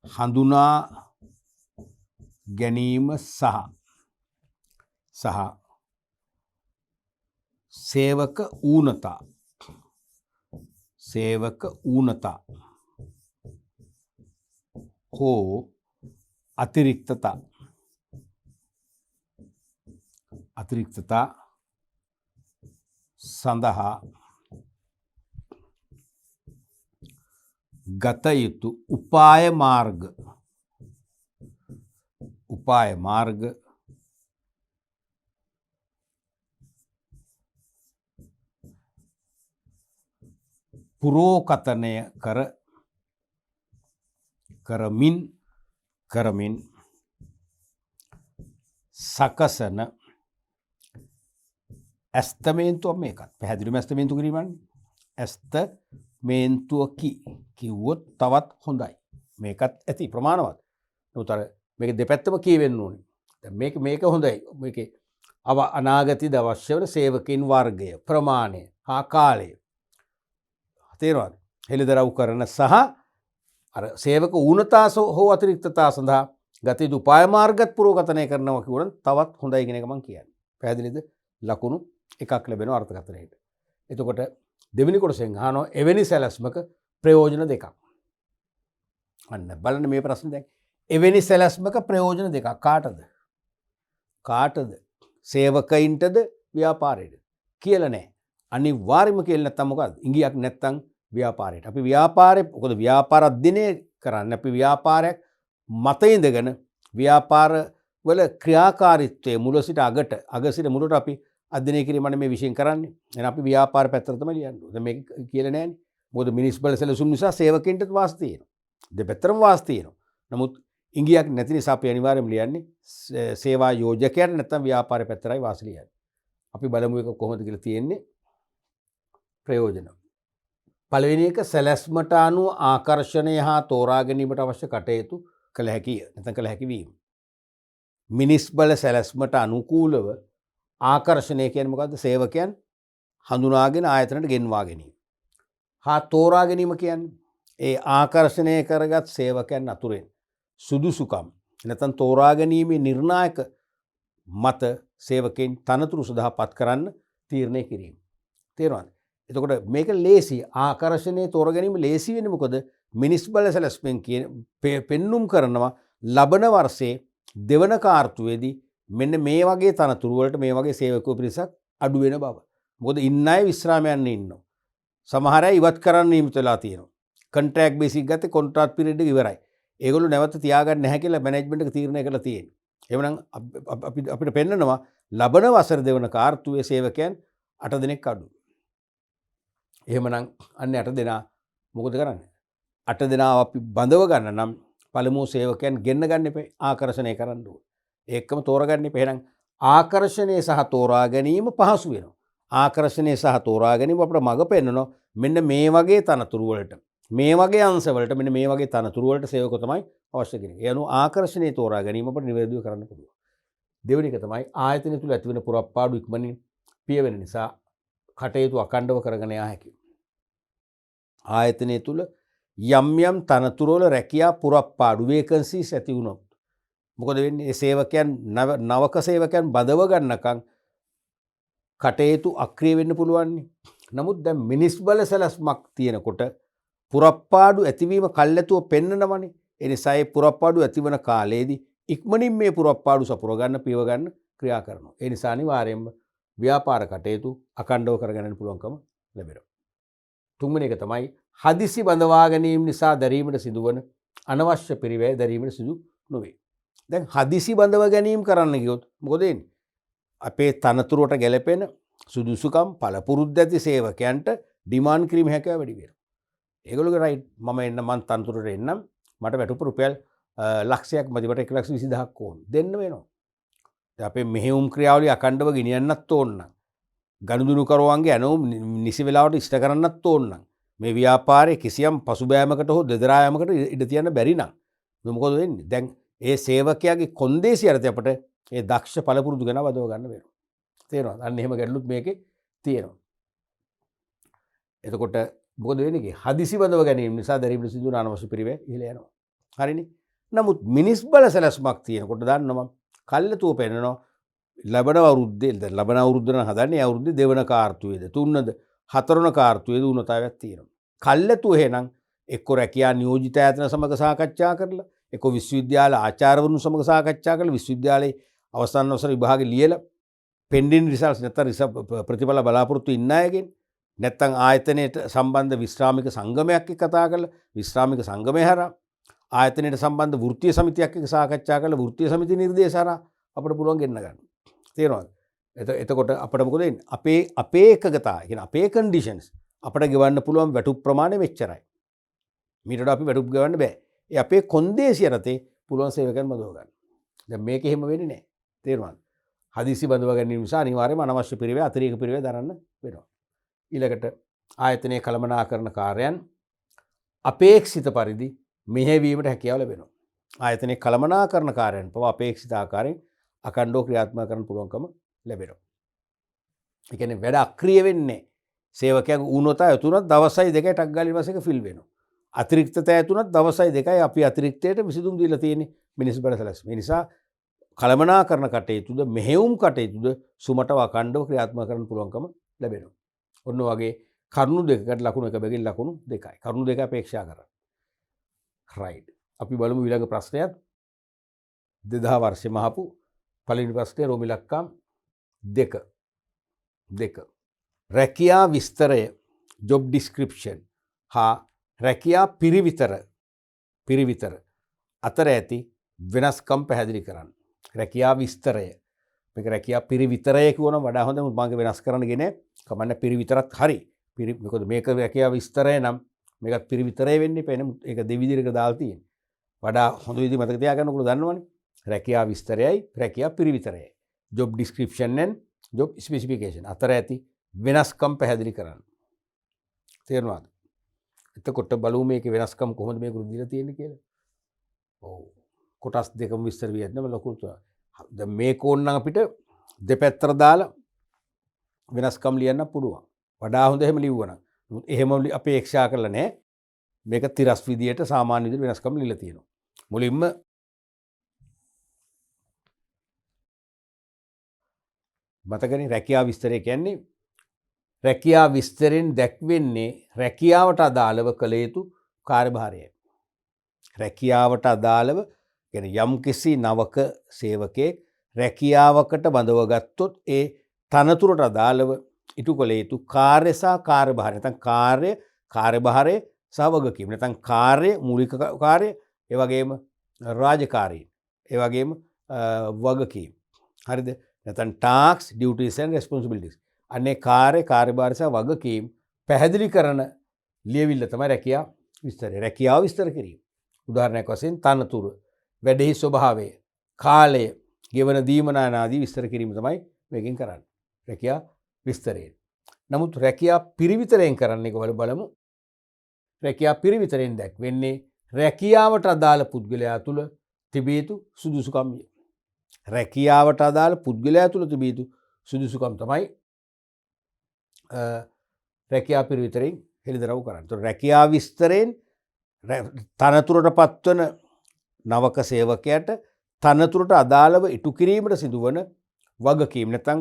හඳුනා ගැනීම සහ සේවක ඌනතා හෝ අතිරික්තතා සඳහා ගත යුතු උපාය මාර්ග පුරෝකථනය කරමින් සකසන ඇස්තමේන්තුවක් මේකත්. පැහැදිලිවම ඇස්තමේන්තු කිරීමන්නේ. ඇස්තමේන්තුවකි කිව්වොත් තවත් හොඳයි. මේකත් ඇති ප්‍රමාණවත්. නමුත් අර මේක දෙපැත්තම කියවෙන්න ඕනේ. දැන් මේක හොඳයි. මේකේ අනාගතයේදී අවශ්‍ය වන සේවකයන් වර්ගය, ප්‍රමාණය හා කාලය. තේරෙනවද? හෙළිදරව් කරන සහ අර සේවක ඌනතා හෝ අතිරික්තතා සඳහා ගත යුතු උපාය මාර්ගත් පුරෝකථනය කරනවා කියනනම් තවත් හොඳයි කියන එක මම කියන්නේ. පැහැදිලිද? ලකුණු එකක් ලැබෙනවා අර්ථකථනයට. එතකොට දෙවෙනි කොටසෙන් අහනවා එවැනි සැලැස්මක ප්‍රයෝජන දෙකක්. අන්න බලන්න මේ ප්‍රශ්නේ දැන්. එවැනි සැලැස්මක ප්‍රයෝජන දෙකක් කාටද? සේවකයින්ටද ව්‍යාපාරයටද කියලා නැහැ. අනිවාර්යයෙන්ම කියලා නැත්තම් මොකද්ද? ඉංගියක් නැත්තම් ව්‍යාපාරයට. අපි ව්‍යාපාරේ මොකද ව්‍යාපාර අධ්‍යයනය කරන්නේ? අපි ව්‍යාපාරයක් මත ඉඳගෙන ව්‍යාපාර වල ක්‍රියාකාරීත්වයේ මුල සිට අග සිට මුලට අපි අධ්‍යයනය කිරීමනේ මේ විශ්යෙන් කරන්නේ. එහෙනම් අපි ව්‍යාපාර පැත්තට තමයි ලියන්නේ. දැන් මේක කියලා නෑනේ. මොකද මිනිස් බල සැලසුම් නිසා සේවකයන්ටත් වාසි තියෙනවා. දෙපැත්තටම වාසි තියෙනවා. නමුත් ඉංගියක් නැති නිසා අපි අනිවාර්යයෙන්ම ලියන්නේ සේවා යෝජකයන්ට නැත්නම් ව්‍යාපාර පැත්තටයි වාසි ලියන්නේ. අපි බලමු එක කොහොමද කියලා තියෙන්නේ ප්‍රයෝජන. පළවෙනි එක සැලැස්මට අනුව ආකර්ෂණය හා තෝරා ගැනීමට අවශ්‍ය කටයුතු කළ හැකිය. නැත්නම් කළ හැකි වීම. මිනිස් බල සැලැස්මට අනුකූලව ආකර්ෂණය කියන්නේ මොකද්ද? සේවකයන් හඳුනාගෙන ආයතනයට ගෙන්වා ගැනීම. හා තෝරා ගැනීම කියන්නේ ඒ ආකර්ෂණය කරගත් සේවකයන් අතුරෙන් සුදුසුකම් නැත්නම් තෝරා ගැනීමේ නිර්ණායක මත සේවකයන් තනතුරු සඳහා පත් කරන්න තීරණය කිරීම. තේරුණාද? එතකොට මේක ලේසි. ආකර්ෂණයේ තෝරගැනීම ලේසි වෙන්නේ මොකද? මිනිස් බල සැලැස්මෙන් පෙන්눔 කරනවා ලබන වර්ෂයේ දෙවන කාර්තුවේදී මෙන්න මේ වගේ තනතුරු වලට මේ වගේ සේවකයෝ පිරිසක් අඩු වෙන බව. මොකද ඉන්න අය විශ්‍රාම යන්න ඉන්නවා. සමහර අය ඉවත් කරන්න නියමිත වෙලා තියෙනවා. කොන්ට්‍රැක්ට් බේසික් ගත්තේ කොන්ට්‍රැක්ට් පීරියඩ් එක ඉවරයි. ඒගොල්ලෝ නැවත තියාගන්න නැහැ කියලා මැනේජ්මන්ට් එක තීරණය කරලා තියෙනවා. එවනම් අපිට පෙන්නනවා ලබන වසර දෙවන කාර්තුවේ සේවකයන් 8 දෙනෙක් අඩු. එහෙමනම් අන්නේ 8 දෙනා මොකද කරන්නේ? 8 දෙනාව අපි බඳව ගන්න නම් පළමුව සේවකයන් ගෙන්න ගන්න එපා. ආකර්ෂණය කරන්න ඕනේ. ඒකම තෝරගන්න එපා. එහෙනම් ආකර්ෂණය සහ තෝරා ගැනීම පහසු වෙනවා. ආකර්ෂණය සහ තෝරා ගැනීම අපිට මඟ පෙන්නනවා මෙන්න මේ වගේ තනතුරු වලට. මේ වගේ අංශ වලට මෙන්න මේ වගේ තනතුරු වලට සේවකයෝ තමයි අවශ්‍ය කෙනෙක්. ඒ අනුව ආකර්ෂණය තෝරා ගැනීම අපිට නිවැරදිව කරන්න පුළුවන්. දෙවෙනි එක තමයි ආයතනය තුල ඇතිවෙන පුරප්පාඩු ඉක්මනින් පියවෙන නිසා කටයුතු අඛණ්ඩව කරගෙන යා හැකියි. ආයතනය තුල යම් යම් තනතුරු වල රැකියා පුරප්පාඩු වේකන්සිස් ඇති වුණොත් මොකද වෙන්නේ? ඒ සේවකයන් නවක සේවකයන් බදව ගන්නකම් කටයුතු අක්‍රිය වෙන්න පුළුවන්. නමුත් දැන් මිනිස් බල සැලැස්මක් තියෙනකොට පුරප්පාඩු ඇතිවීම කල්ැතුව පෙන්නනවනේ. ඒ නිසා ඒ පුරප්පාඩු ඇතිවන කාලයේදී ඉක්මනින් මේ පුරප්පාඩු සපුර ගන්න පියව ගන්න ක්‍රියා කරනවා. ඒ නිසා අනිවාර්යයෙන්ම ව්‍යාපාර කටයුතු අඛණ්ඩව කරගන්න පුළුවන්කම ලැබෙනවා. තුන්වෙනි එක තමයි හදිසි බඳවා ගැනීම නිසා දැරීමට සිදුවන අනවශ්‍ය පිරිවැය දැරීමට සිදු නොවේ. දැන් හදිසි බඳව ගැනීම කරන්න ගියොත් මොකද වෙන්නේ? අපේ තනතුරට ගැලපෙන සුදුසුකම් පළපුරුද්ද ඇති සේවකයන්ට ඩිමාන්ඩ් කිරීම හැකියාව වැඩි වෙනවා. ඒගොල්ලෝ රයිට් මම එන්න මං තනතුරට එන්නම් මට වැටුපු රුපියල් ලක්ෂයක් මදි මට 1,20,000ක් ඕන දෙන්න වෙනවා. දැන් අපේ මෙහෙයුම් ක්‍රියාවලිය අඛණ්ඩව ගෙනියන්නත් ඕන නම් ගනුදෙනු කරුවන්ගේ ඇනවුම් නිසි වෙලාවට ඉෂ්ට කරන්නත් ඕන නම් මේ ව්‍යාපාරයේ කිසියම් පසුබෑමකට හෝ දෙදරා යාමකට ඉඩ තියන්න බැරි නම් මොකද වෙන්නේ? දැන් ඒ සේවකයාගේ කොන්දේසි අරතේ අපට ඒ දක්ෂ පළපුරුදු ගැන වදව ගන්න වෙනවා. තේරෙනවද? අන්න එහෙම ගැටලුත් මේකේ තියෙනවා. එතකොට මොකද වෙන්නේ? හදිසි බඳව ගැනීම නිසා දැරීමට සිදුවන අනවශ්‍ය පිරිවැය ඉහළ යනවා. හරිනේ? නමුත් මිනිස් බල සැලැස්මක් තියෙනකොට දන්නවා කල්ැතුව පෙන්නනවා ලබන අවුරුද්දේ ලබන අවුරුද්ද නම් හදන්නේ අවුරුද්දේ දෙවන කාර්තුවේද තුන්වද හතරවන කාර්තුවේද උනතාවයක් තියෙනවා. කල්ැතුව එහෙනම් එක්ක රැකියා නියෝජිත ආයතන සමග සාකච්ඡා කරලා එක්ක විශ්වවිද්‍යාල ආචාර්යවරුන් සමග සාකච්ඡා කරලා විශ්වවිද්‍යාලයේ අවසාන වසර විභාගෙ ලියලා පෙන්ඩින් රිසල්ට්ස් නැත්නම් ප්‍රතිඵල බලාපොරොත්තු ඉන්න අයගෙන් නැත්නම් ආයතනයට සම්බන්ධ විශ්‍රාමික සංගමයක් එක්ක කතා කරලා විශ්‍රාමික සංගමය හරහා ආයතනයට සම්බන්ධ වෘත්තීය සමිතියක් එක්ක සාකච්ඡා කරලා වෘත්තීය සමිති නිර්දේශ හරහා අපිට පුළුවන් ගෙන්න ගන්න. තේරෙනවද? එතකොට අපිට මොකද වෙන්නේ? අපේ එකගතා කියන්නේ අපේ කන්ඩිෂන්ස් අපිට ගෙවන්න පුළුවන් වැටුප් ප්‍රමාණය මෙච්චරයි. මීට වඩා අපි වැටුප් ගෙවන්න බෑ. ඒ අපේ කොන්දේසිය රටේ පුළුවන් සේවකයන් බඳව ගන්න. දැන් මේක එහෙම වෙන්නේ නැහැ. තේරුණාද? හදිසි බඳව ගැනීම නිසා අනිවාර්යයෙන්ම අනවශ්‍ය පිරිවැය අතිරේක පිරිවැය දරන්න වෙනවා. ඊළඟට ආයතනයේ කළමනාකරණ කාර්යයන් අපේක්ෂිත පරිදි මෙහෙයවීමට හැකියාව ලැබෙනවා. ආයතනයේ කළමනාකරණ කාර්යයන් පව අපේක්ෂිත ආකාරයෙන් අඛණ්ඩව ක්‍රියාත්මක කරන්න පුළුවන්කම ලැබෙනවා. ඒ කියන්නේ වැඩ අක්‍රිය වෙන්නේ සේවකයාගේ ඌනොතා යතුනත් දවසයි දෙකයි ටක් ගාලා ඊට පස්සේ ෆිල් වෙනවා. අතිරික්තත යතුනත් දවසයි දෙකයි අපි අතිරික්තයට විසඳුම් දීලා තියෙන්නේ මිනිස් බල සැලැස්ම. ඒ නිසා කළමනාකරණ කටයුතුද මෙහෙයුම් කටයුතුද සුමටව අඛණ්ඩව ක්‍රියාත්මක කරන්න පුළුවන්කම ලැබෙනවා. ඔන්න වගේ කරුණු දෙකකට ලකුණු එක බැගින් ලකුණු දෙකයි. කරුණු දෙක අපේක්ෂා කරන්න. රයිට්. අපි බලමු ඊළඟ ප්‍රශ්නයත් 2000 වර්ෂෙ මහපු පළවෙනි ප්‍රශ්නේ රෝම ඉලක්කම් 2. රැකියා විස්තරය ජොබ් ඩිස්ක්‍රිප්ෂන් හා රැකියා පිරිවිතර අතර ඇති වෙනස්කම් පැහැදිලි කරන්න. රැකියා විස්තරය මේක රැකියා පිරිවිතරය කියවන වඩා හොඳ මම වෙනස් කරන්නගෙන කමන්න පිරිවිතරත් හරි. මොකද මේක රැකියා විස්තරය නම් මේකත් පිරිවිතරය වෙන්නේ පේන ඒක දෙවිදිහකට දාලා තියෙන්නේ. වඩා හොඳ විදිහ මතක තියාගන්න ඕගොල්ලෝ දන්නවනේ. රැකියා විස්තරයයි රැකියා පිරිවිතරයයි. Job description and job specification අතර ඇති වෙනස්කම් පැහැදිලි කරන්න. තේරුණාද? එතකොට බලමු මේකේ වෙනස්කම් කොහොමද මේක දීලා තියෙන්නේ කියලා. ඔව්. කොටස් දෙකම විස්තර වියත් නම ලොකු දැන් මේක ඕන නම් අපිට දෙපැත්තට දාලා වෙනස්කම් ලියන්න පුළුවන්. වඩා හොඳ එහෙම ලිව්වනම්. එහෙම අපේක්ෂා කරලා නැහැ. මේක තිරස් විදියට සාමාන්‍ය විදියට වෙනස්කම් ලියලා තියෙනවා. මුලින්ම මතකනේ රැකියා විස්තරය කියන්නේ රැකියා විස්තරෙන් දැක්වෙන්නේ රැකියාවට අදාළව කළ යුතු කාර්යභාරයයි. රැකියාවට අදාළව කියන්නේ යම්කිසි නවක සේවකයෙක් රැකියාවකට බඳව ගත්තොත් ඒ තනතුරට අදාළව ඉටු කළ යුතු කාර්ය සහ කාර්යභාරය. නැත්නම් කාර්යභාරය සහ වගකීම්. නැත්නම් කාර්ය මූලික කාර්ය, ඒ වගේම රාජකාරී, ඒ වගේම වගකීම්. හරිද? නැත්නම් ටාස්ක්, ඩියුටිස් ඇන්ඩ් රෙස්පොන්සිබිලිටිස්. අනේ කාර්යභාර සහ වගකීම් පැහැදිලි කරන ලියවිල්ල තමයි රැකියා විස්තරය. රැකියාව විස්තර කිරීම. උදාහරණයක් වශයෙන් තනතුර, වැඩෙහි ස්වභාවය, කාලය, ගෙවන දීමනා ආදී විස්තර කිරීම තමයි මේකෙන් කරන්නේ. රැකියා විස්තරයෙන්. නමුත් රැකියා පිරිවිතරයෙන් කරන්නේ කොහොමද බලමු. රැකියා පිරිවිතරයෙන් දැක්වෙන්නේ රැකියාවට අදාළ පුද්ගලයා තුළ තිබිය යුතු සුදුසුකම්ය. රැකියාවට අදාළ පුද්ගලයා තුළ තිබිය යුතු සුදුසුකම් තමයි රැකියා පිරිවිතරයෙන් හෙළිදරව් කරන්නේ. ඒතකොට රැකියා විස්තරයෙන් තනතුරට පත්වන නවක සේවකයාට තනතුරට අදාළව ඉටු කිරීමට සිදුවන වගකීම් නැත්නම්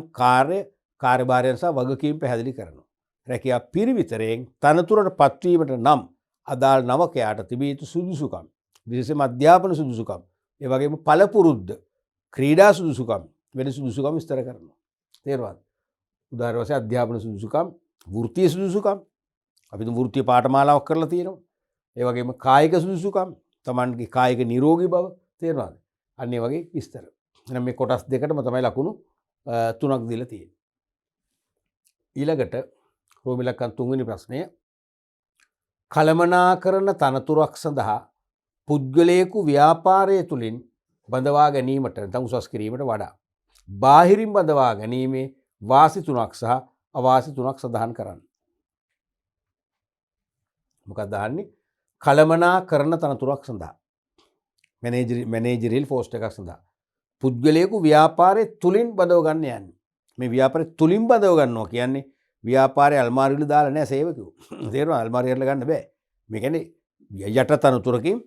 කාර්යභාරයන් සහ වගකීම් පැහැදිලි කරනවා. රැකියා පිරිවිතරයෙන් තනතුරට පත්වීමට නම් අදාළ නවකයාට තිබිය යුතු සුදුසුකම්, විශේෂයෙන්ම අධ්‍යාපන සුදුසුකම්, ඒ වගේම පළපුරුද්ද, ක්‍රීඩා සුදුසුකම්, වෙන සුදුසුකම් විස්තර කරනවා. තේරුණාද? උදාහරණ වශයෙන් අධ්‍යාපන සුදුසුකම්, වෘත්තීය සුදුසුකම්, අපි වෘත්තීය පාඨමාලාවක් කරලා තියෙනවා. ඒ වගේම කායික සුදුසුකම්, Tamanගේ කායික නිරෝගී බව. තේරුණාද? අන්න ඒ වගේ විස්තර. එහෙනම් මේ කොටස් දෙකටම තමයි ලකුණු 3ක් දීලා තියෙන්නේ. ඊළඟට රෝමි ලක්කන් 3 වෙනි ප්‍රශ්නය, කළමනාකරන තනතුරක් සඳහා පුද්ගලයෙකු ව්‍යාපාරය තුළින් බඳවා ගැනීමට නැත්නම් උසස් කිරීමට වඩා බාහිරින් බඳවා ගැනීමේ වාසි 3ක් සහ අවාසි 3ක් සඳහන් කරන්න. මොකක්ද අහන්නේ? කළමනාකරන තනතුරක් සඳහා මැනේජරියල් පෝස්ට් එකක් සඳහා පුද්ගලයෙකු ව්‍යාපාරය තුලින් බඳව ගන්න යන්නේ. මේ ව්‍යාපාරය තුලින් බඳව ගන්නවා කියන්නේ ව්‍යාපාරයේ අල්මාරියට දාලා නැහැ සේවකයෝ. තේරුණා? අල්මාරියට ගන්න බෑ. මේ කියන්නේ යට තනතුරකින්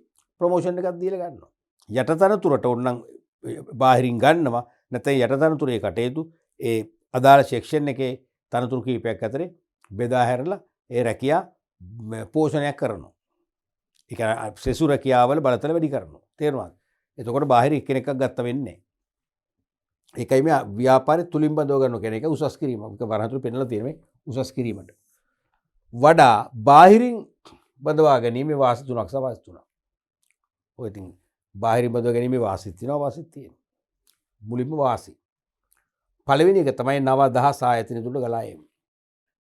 ප්‍රොමෝෂන් එකක් දීලා ගන්නවා. යට තනතුරට ඕනනම් බාහිරින් ගන්නවා. නැත්නම් යට තනතුරේ කටයුතු ඒ අදාළ සෙක්ෂන් එකේ තනතුරු කීපයක් අතරේ බෙදා හැරලා ඒ රැකියා පෝෂණයක් කරනවා. ඒ කියන්නේ සෙසු රැකියාවල බලතල වැඩි කරනවා. තේරුණාද? එතකොට බාහිර එක්කෙනෙක්ව ගත්ත වෙන්නේ නැහැ. ඒකයි මේ ව්‍යාපාරේ තුලින් බඳව ගන්න කියන එක උසස් කිරීම. ඒක වරහතුරු පෙන්නලා තියෙන මේ උසස් කිරීමට. වඩා බාහිරින් බඳවා ගැනීමේ වාසි 3ක් සහ වාසි 3ක්. ඔය ඉතින් බාහිරින් බඳව ගැනීමේ වාසිත් තියෙනවා වාසිත් තියෙනවා. මුලින්ම වාසි. පළවෙනි එක තමයි නව අදහස් ආයතනය තුල ගලා එන්නේ.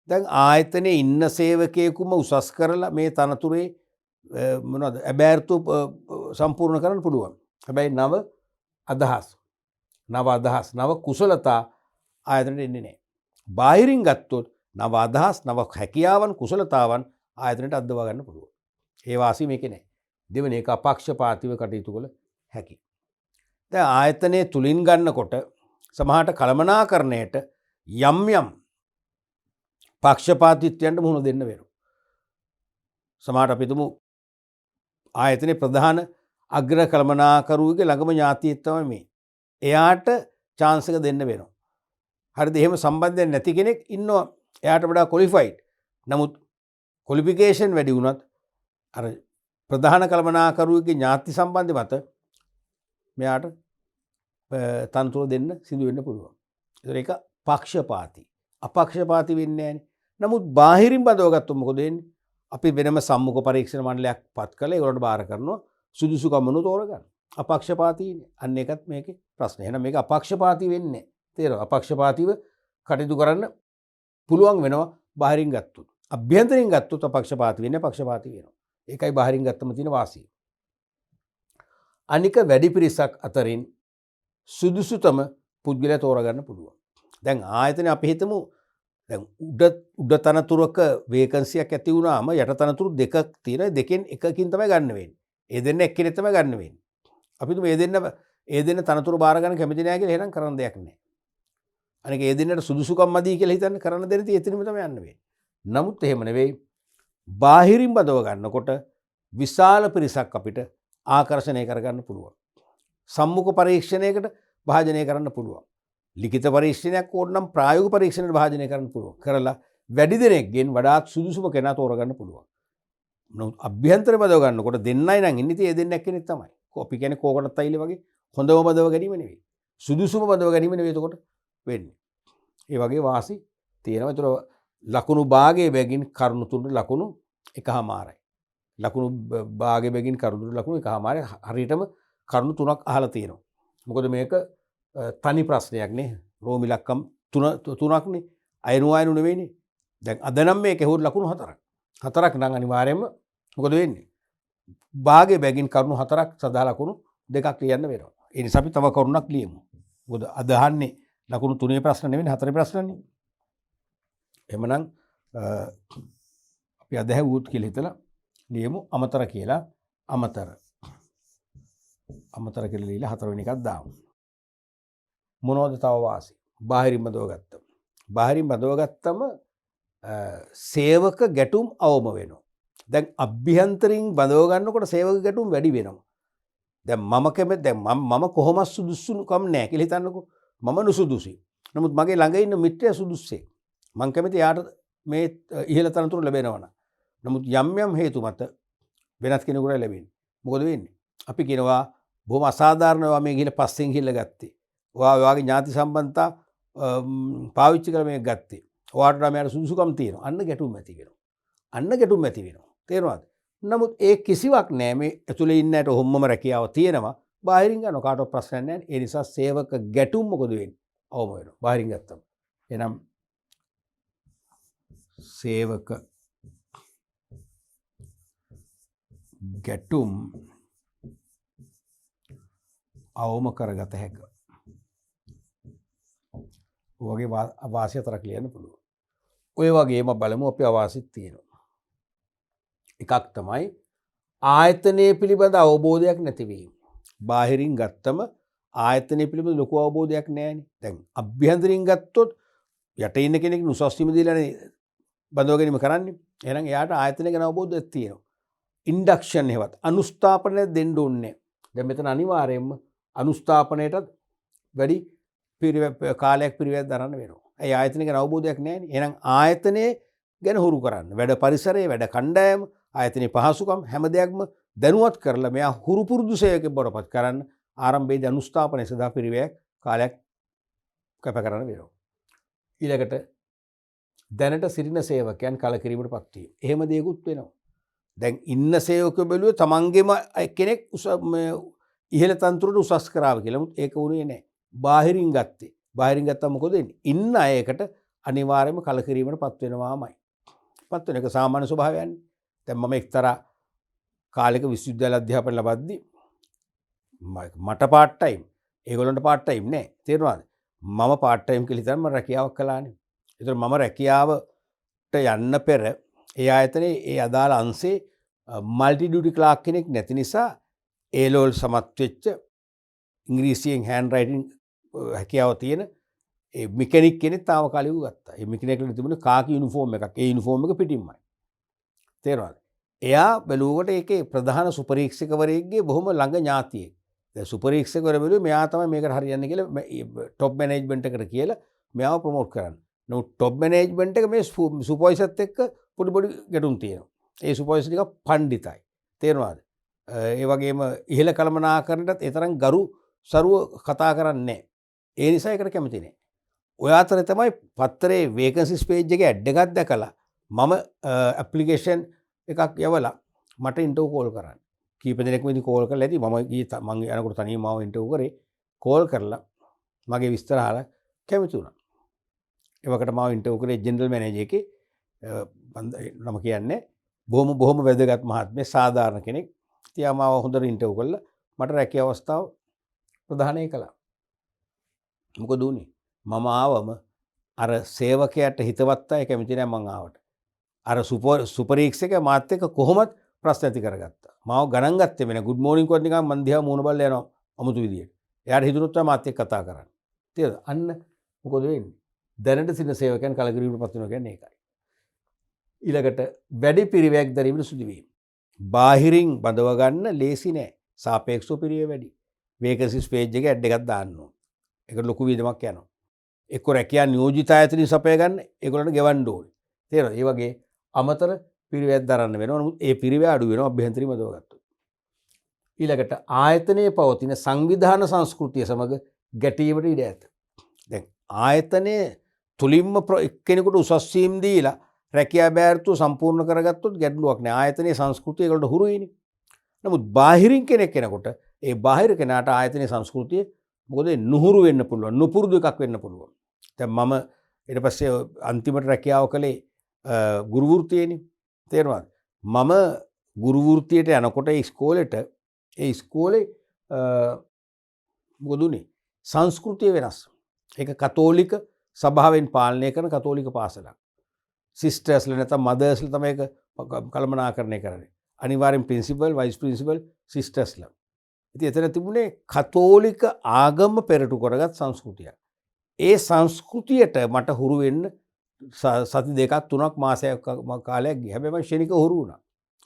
දැන් ආයතනයේ ඉන්න සේවකයෙකුම උසස් කරලා මේ තනතුරේ මොනවද අබෑර්තු සම්පූර්ණ කරන්න පුළුවන්. හැබැයි නව අදහස්, නව කුසලතා ආයතනයට එන්නේ නැහැ. බාහිරින් ගත්තොත් නව අදහස්, නව හැකියාවන්, කුසලතාවන් ආයතනයට අද්දවා ගන්න පුළුවන්. ඒ වාසිය මේකේ නැහැ. දෙවෙනි එක අපක්ෂපාතීව කටයුතු කළ හැකි. දැන් ආයතනයේ තුලින් ගන්නකොට සමහරට කළමනාකරණයට යම් යම් පක්ෂපාතීත්වයන්ට මුහුණ දෙන්න වෙනවා. සමහරට අපි තුමු ආයතනයේ ප්‍රධාන අග්‍ර කළමනාකරුවෙකුගේ ළඟම ඥාතියෙක් තමයි මේ. එයාට chance එක දෙන්න වෙනවා. හරිද? එහෙම සම්බන්ධයක් නැති කෙනෙක් ඉන්නවා. එයාට වඩා qualified. නමුත් qualification වැඩි වුණත් අර ප්‍රධාන කළමනාකරුවෙකුගේ ඥාති සම්බන්ධය මත මෙයාට තනතුර දෙන්න සිදු වෙන්න පුළුවන්. ඒක පක්ෂපාතී. අපක්ෂපාතී වෙන්නේ නැහැ. නමුත් බාහිරින් බඳව ගත්තොත් මොකද වෙන්නේ? අපි වෙනම සම්මුඛ පරීක්ෂණ මණ්ඩලයක් පත් කළා. ඒගොල්ලන්ට බාර කරනවා සුදුසුකම්නු තෝරගන්න. අපක්ෂපාතීනේ. අන්න ඒකත් මේකේ ප්‍රශ්නේ. එහෙනම් මේක අපක්ෂපාතී වෙන්නේ නැහැ. තේරෙනවද? අපක්ෂපාතීව කටයුතු කරන්න පුළුවන් වෙනවා බාහිරින් ගත්තොත්. අභ්‍යන්තරින් ගත්තොත් අපක්ෂපාතී වෙන්නේ පක්ෂපාතී වෙනවා. ඒකයි බාහිරින් ගත්තම තියෙන වාසිය. අනික වැඩි පිරිසක් අතරින් සුදුසුතම පුද්ගලයා තෝරගන්න පුළුවන්. දැන් ආයතනයේ අපි හිතමු දැන් උඩ තනතුරක වේකන්සියක් ඇති වුණාම යට තනතුරු දෙකක් තියෙනවා. දෙකෙන් එකකින් තමයි ගන්න වෙන්නේ. ඒ දෙන්න එක්කෙනෙක් තමයි ගන්න වෙන්නේ. අපි තුමු ඒ දෙන්න තනතුරු බාර ගන්න කැමති නැහැ කියලා එහෙනම් කරන්න දෙයක් නැහැ. අනික ඒ දෙන්නට සුදුසුකම් මදි කියලා හිතන්න කරන්න දෙන්න තියෙ එතනම තමයි යන්න වෙන්නේ. නමුත් එහෙම නෙවෙයි. බාහිරින් බදව ගන්නකොට විශාල පිරිසක් අපිට ආකර්ෂණය කරගන්න පුළුවන්. සම්මුඛ පරීක්ෂණයකට භාජනය කරන්න පුළුවන්. ලිඛිත පරීක්ෂණයක් ඕනනම් ප්‍රායෝගික පරීක්ෂණයට භාජනය කරන්න පුළුවන්. කරලා වැඩි දෙනෙක්ගෙන් වඩාත් සුදුසුම කෙනා තෝරගන්න පුළුවන්. නමුත් අභ්‍යන්තර බදව ගන්නකොට දෙන්නයි නම් ඉන්නේ ඉතින් ඒ දෙන්නෙක් කෙනෙක් තමයි. අපි කියන්නේ කෝකටත් අයිල වගේ හොඳම බදව ගැනීම නෙවෙයි. සුදුසුම බදව ගැනීම නෙවෙයි එතකොට වෙන්නේ. ඒ වගේ වාසි තියෙනවා. ඒතර ලකුණු භාගයේ බැගින් කරුණු තුනට ලකුණු එකහමාරයි. ලකුණු භාගයේ බැගින් කරුණු ලකුණු එකහමාරයි. හරියටම කරුණු තුනක් අහලා තියෙනවා. මොකද මේක තනි ප්‍රශ්නයක් නේ. රෝමි ලක්කම් තුනක්නේ. අයනු නෙවෙයිනේ. දැන් අද නම් මේක හොර ලකුණු හතරක්. හතරක් නම් අනිවාර්යයෙන්ම මොකද වෙන්නේ? භාගයේ බැගින් කරුණු හතරක් සදා ලකුණු දෙකක් ලියන්න වෙනවා. ඒ නිසා අපි තව කරුණක් ලියමු. මොකද අද අහන්නේ ලකුණු 3 ප්‍රශ්න නෙවෙයි 4 ප්‍රශ්නනේ. එහෙමනම් අපි අද හැවුවොත් කියලා හිතලා ලියමු අමතර කියලා. අමතර කියලා ලියලා හතරවෙනි එකක් දාමු. මොනවද තව වාසි? බාහිරින් බඳවගත්තම. බාහිරින් බඳවගත්තම සේවක ගැටුම් අවම වෙනවා. දැන් අභ්‍යන්තරින් බඳව ගන්නකොට සේවක ගැටුම් වැඩි වෙනවා. දැන් මම කැමති දැන් මම කොහොමද සුදුසුකම් නැහැ කියලා හිතන්නකෝ. මම නුසුදුසුයි. නමුත් මගේ ළඟ ඉන්න මිත්‍රයා සුදුස්සෙක්. මං කැමති යාට මේ ඉහළ තනතුරු ලැබෙනවා නම්. නමුත් යම් හේතු මත වෙනත් කෙනෙකුට ලැබෙන්නේ. මොකද වෙන්නේ? අපි කියනවා බොහොම අසාධාරණව මේ ගිහලා පස්සෙන් ගිහලා ගත්තේ. ඔයාගේ ඥාති සම්බන්ධතා පාවිච්චි කරලා මේක ගත්තේ. ඔයාට නම් සුදුසුකම් තියෙනවා. අන්න ගැටුම් ඇති වෙනවා. තේරුණාද? නමුත් ඒ කිසිවක් නෑ. මේ ඇතුලේ ඉන්න ඇට හොම්මම රැකියාව තියෙනවා. බාහිරින් ගන්න කාටවත් ප්‍රශ්නයක් නෑ. ඒ නිසා සේවක ගැටුම් මොකද වෙන්නේ? අවම වෙනවා. බාහිරින් ගත්තම. එහෙනම් සේවක ගැටුම් අවම කරගත හැක. ඔයගේ අවාසිය තරක් ලියන්න පුළුවන්. ඔය වගේම බලමු අපි අවාසිත් තියෙනවා. එකක් තමයි ආයතනය පිළිබඳ අවබෝධයක් නැතිවීම. බාහිරින් ගත්තම ආයතනය පිළිබඳ ලොකු අවබෝධයක් නැහැනේ. දැන් අභ්‍යන්තරින් ගත්තොත් යට ඉන්න කෙනෙක් උසස්වීම දීලානේ බඳව ගැනීම කරන්නේ. එහෙනම් එයාට ආයතනය ගැන අවබෝධයක් තියෙනවා. ඉන්ඩක්ෂන් එහෙවත් අනුස්ථාපනය දෙන්න ඕනේ. දැන් මෙතන අනිවාර්යයෙන්ම අනුස්ථාපනයටත් වැඩි කාලයක් පිරිවැයක් දරන්න වෙනවා. ඒ ආයතනය ගැන අවබෝධයක් නැහැනේ. එහෙනම් ආයතනය ගැන හුරු කරන්න. වැඩ පරිසරය, වැඩ කණ්ඩායම, ආයතනයේ පහසුකම් හැම දෙයක්ම දැනුවත් කරලා මෙයා හුරු පුරුදු සේවකෙක් බවටපත් කරන්න ආරම්භයේදී අනුස්ථාපනය සඳහා පිරිවැයක් කාලයක් කැප කරන්න වෙනවා. ඊළඟට දැනට සිටින සේවකයන් කලකිරීමටපත් වීම. එහෙම දෙයක්ත් වෙනවා. දැන් ඉන්න සේවකයෝ බැලුවේ තමන්ගේම කෙනෙක් ඉහළ තන්ත්‍රයට උසස් කරාව කියලා. නමුත් ඒක වුණේ නැහැ. බාහිරින් ගත්තේ. බාහිරින් ගත්තා මොකද වෙන්නේ? ඉන්න අයකට අනිවාර්යයෙන්ම කලකිරීමටපත් වෙනවාමයි. පත් වෙන එක සාමාන්‍ය ස්වභාවයන්නේ. දැන් මම එක්තරා කාලයක විශ්වවිද්‍යාල අධ්‍යාපනය ලබද්දී මට පාර්ට් ටයිම්, ඒගොල්ලන්ට පාර්ට් ටයිම් නෑ. තේරුණාද? මම පාර්ට් ටයිම් කියලා හිතන් මම රැකියාවක් කළානේ. ඒතර මම රැකියාවට යන්න පෙර ඒ ආයතනයේ ඒ අදාළ අංශේ මල්ටි ඩියුටි ක්ලාක් කෙනෙක් නැති නිසා ඒ ලෙවල් සමත් වෙච්ච ඉංග්‍රීසියෙන් හෑන්ඩ් රයිටින් හැකියාව තියෙන ඒ මෙකැනික් කෙනෙක් තාවකාලිකව ගත්තා. ඒ මෙකැනික්ලට තිබුණේ කාකි යුනිෆෝම් එකක්. ඒ යුනිෆෝම් එක පිටින්මයි. තේරුණාද? එයා බැලුවකට ඒකේ ප්‍රධාන සුපරීක්ෂකවරයෙක්ගේ බොහොම ළඟ ඥාතියෙක්. දැන් සුපරීක්ෂකවරයා බැලුවේ මෙයා තමයි මේකට හරියන්නේ කියලා টොප් මැනේජ්මන්ට් එකට කියලා මෙයාව ප්‍රොමෝට් කරන්න. නමුත් টොප් මැනේජ්මන්ට් එක මේ සුපර්වයිසර්ත් එක්ක පොඩි ගැටුම් තියෙනවා. ඒ සුපර්වයිසර් ටික පණ්ඩිතයි. තේරුණාද? ඒ වගේම ඉහළ කළමනාකරණයටත් ඒ තරම් ගරු සරුව කතා කරන්නේ නැහැ. ඒ නිසා ඒකට කැමති නැහැ. ඔය අතරේ තමයි පත්තරේ වේකන්සිස් පේජ් එකේ ඇඩ් එකක් දැකලා මම ඇප්ලිකේෂන් එකක් යවලා මට ඉන්ටර්වයුව කෝල් කරන්න. කීප දෙනෙක්ම ඉතින් කෝල් කරලා ඇති. මම ගියේ මම යනකොට තනියම මාව ඉන්ටර්වයුව කරේ. කෝල් කරලා මගේ විස්තර අහලා කැමති වුණා. ඒවකට මාව ඉන්ටර්වයුව කරේ ජෙනරල් මැනේජර් එකේ නම කියන්නේ බොහොම වැදගත් මහත්මයෙක්, සාධාරණ කෙනෙක්. ඉතින් මාව හොඳට ඉන්ටර්වයුව කළා. මට රැකියාව අවස්ථාව ප්‍රදානය කළා. මොකද උනේ? මම ආවම අර සේවකයාට හිතවත් අය කැමති නැහැ මං ආවට. අර සුපරීක්ෂක මාත් එක්ක කොහොමද ප්‍රශ්න ඇති කරගත්තා. මාව ගණන් ගත්තේ වෙන good morning කොත් නිකන් මන් දිහා මූණ බලලා යනවා අමුතු විදියට. එයාට හිතුනොත් තමයි මාත් එක්ක කතා කරන්නේ. තේරෙද? අන්න මොකද වෙන්නේ? දැනට සිටින සේවකයන් කලකිරීමටපත් වෙනවා කියන්නේ ඒකයි. ඊළඟට වැඩි පිරිවැයක් දැරීමට සිදු වීම. බාහිරින් බඳව ගන්න ලේසි නෑ. සාපේක්ෂව පිරිවැය වැඩි. වේකන්සිස් පේජ් එකේ ඇඩ් එකක් දාන්න ඕන. ඒකට ලොකු වියදමක් යනවා. එක්ක රැකියා නියෝජිත ආයතනින් සපය ගන්න ඒගොල්ලන්ට ගෙවන්න ඕනේ. තේරෙනවද? ඒ වගේ අමතර පිරිවැයක් දරන්න වෙනවා. නමුත් ඒ පිරිවැය අඩු වෙනවා අභ්‍යන්තරින්ම දවගත්තොත්. ඊළඟට ආයතනයේ පවතින සංවිධාන සංස්කෘතිය සමග ගැටීමට ඉඩ ඇත. දැන් ආයතනයේ තුලින්ම එක්කෙනෙකුට උසස් වීම දීලා රැකියා බෑර්තුව සම්පූර්ණ කරගත්තොත් ගැටලුවක් නෑ. ආයතනයේ සංස්කෘතිය වලට හුරුයිනේ. නමුත් බාහිරින් කෙනෙක් එනකොට ඒ බාහිර කෙනාට ආයතනයේ සංස්කෘතිය මොකද නුහුරු වෙන්න පුළුවන්, නුපුරුදු එකක් වෙන්න පුළුවන්. දැන් මම ඊට පස්සේ අන්තිමට රැකියාව කළේ ගුරු වෘත්තියේනේ. තේරුණාද? මම ගුරු වෘත්තියට යනකොට ඒ ඉස්කෝලේ මොකද උනේ? සංස්කෘතිය වෙනස්. ඒක කතෝලික සභාවෙන් පාලනය කරන කතෝලික පාසලක්. සිස්ටර්ස්ලා නැත්නම් මදර්ස්ලා තමයි ඒක කළමනාකරණය කරන්නේ. අනිවාර්යෙන් ප්‍රින්සිපල්, වයිස් ප්‍රින්සිපල්, සිස්ටර්ස්ලා. ඉතින් එතන තිබුණේ කතෝලික ආගම පෙරටු කරගත් සංස්කෘතියක්. ඒ සංස්කෘතියට මට හුරු වෙන්න සති දෙකක් තුනක් මාසයක් කාලයක් ගියා. හැබැයි මම ශනික හුරු වුණා.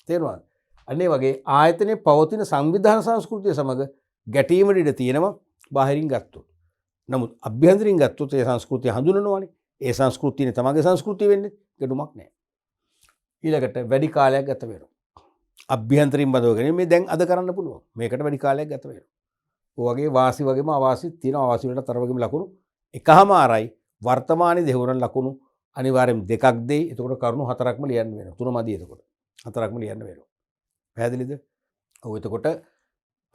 තේරුණාද? අන්න ඒ වගේ ආයතනයේ පවතින සංවිධාන සංස්කෘතිය සමග ගැටීමට ඉඩ තියෙනවා බාහිරින් ගත්තොත්. නමුත් අභ්‍යන්තරින් ගත්තොත් ඒ සංස්කෘතිය හඳුනනවානේ. ඒ සංස්කෘතියනේ තමගේ සංස්කෘතිය වෙන්නේ. ගැටුමක් නැහැ. ඊළඟට වැඩි කාලයක් ගත වෙනවා. අභ්‍යන්තරින් බදවගෙන මේ දැන් අද කරන්න පුළුවන්. මේකට වැඩි කාලයක් ගත වෙනවා. ඔය වගේ වාසි වගේම අවාසිත් තියෙනවා. අවාසි වලට අර වගේම ලකුණු එකහමාරයි. වර්තමානයේ දෙවරන් ලකුණු අනිවාර්යෙන් දෙකක් දෙයි. එතකොට කරුණු හතරක්ම ලියන්න වෙනවා. තුන මදි එතකොට. හතරක්ම ලියන්න වෙනවා. පැහැදිලිද? ඔව් එතකොට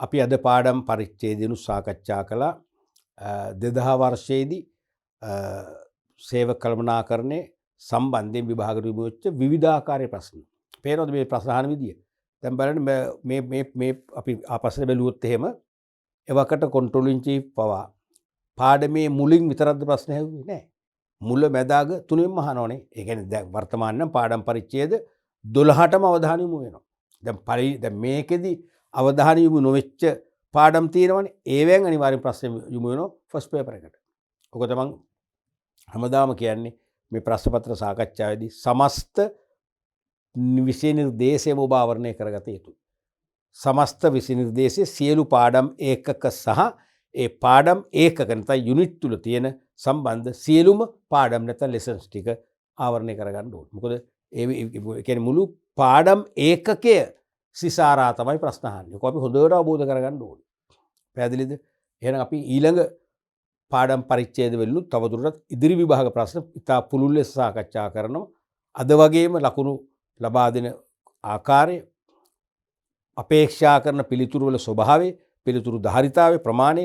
අපි අද පාඩම් පරිච්ඡේදයනු සාකච්ඡා කළා 2000 වර්ෂයේදී සේවක කළමනාකරණය සම්බන්ධයෙන් විභාගයට යොමු වෙච්ච විවිධාකාරයේ ප්‍රශ්න. පේනවද මේ ප්‍රශ්න අහන විදිය? දැන් බලන්න මේ අපි ආපස්සට බැලුවොත් එහෙම එවකට කන්ට්‍රෝලින් චීෆ් පවා පාඩමේ මුලින් විතරක්ද ප්‍රශ්න ඇහුවේ නෑ. මුල මැද අග තුනෙන්ම අහනෝනේ. ඒ කියන්නේ දැන් වර්තමාන නම් පාඩම් පරිච්ඡේද 12ටම අවධානය යොමු වෙනවා. දැන් මේකෙදි අවධානය යොමු නොවෙච්ච පාඩම් තියෙනවනේ. ඒවෙන් අනිවාර්යෙන් ප්‍රශ්න යොමු වෙනවා ෆස්ට් පේපර් එකට. ඔක තමයි හැමදාම කියන්නේ මේ ප්‍රශ්න පත්‍ර සාකච්ඡාවේදී සමස්ත විෂය නිර්දේශයම ඔබ ආවරණය කරගත යුතුයි. සමස්ත විෂය නිර්දේශයේ සියලු පාඩම් ඒකක සහ ඒ පාඩම් ඒකක නැත්නම් යුනිට් තුල තියෙන සම්බන්ධ සියලුම පාඩම් නැත්නම් ලෙසන්ස් ටික ආවරණය කරගන්න ඕනේ. මොකද ඒ කියන්නේ මුළු පාඩම් ඒකකය සිසාරා තමයි ප්‍රශ්න අහන්නේ. ඒක අපි හොඳට අවබෝධ කරගන්න ඕනේ. පැහැදිලිද? එහෙනම් අපි ඊළඟ පාඩම් පරිච්ඡේද වලින් තවදුරටත් ඉදිරි විභාග ප්‍රශ්න ඉතා පුළුල් ලෙස සාකච්ඡා කරනවා. අද වගේම ලකුණු ලබා දෙන ආකාරය, අපේක්ෂා කරන පිළිතුරු වල ස්වභාවය, පිළිතුරු ධාරිතාවය, ප්‍රමාණය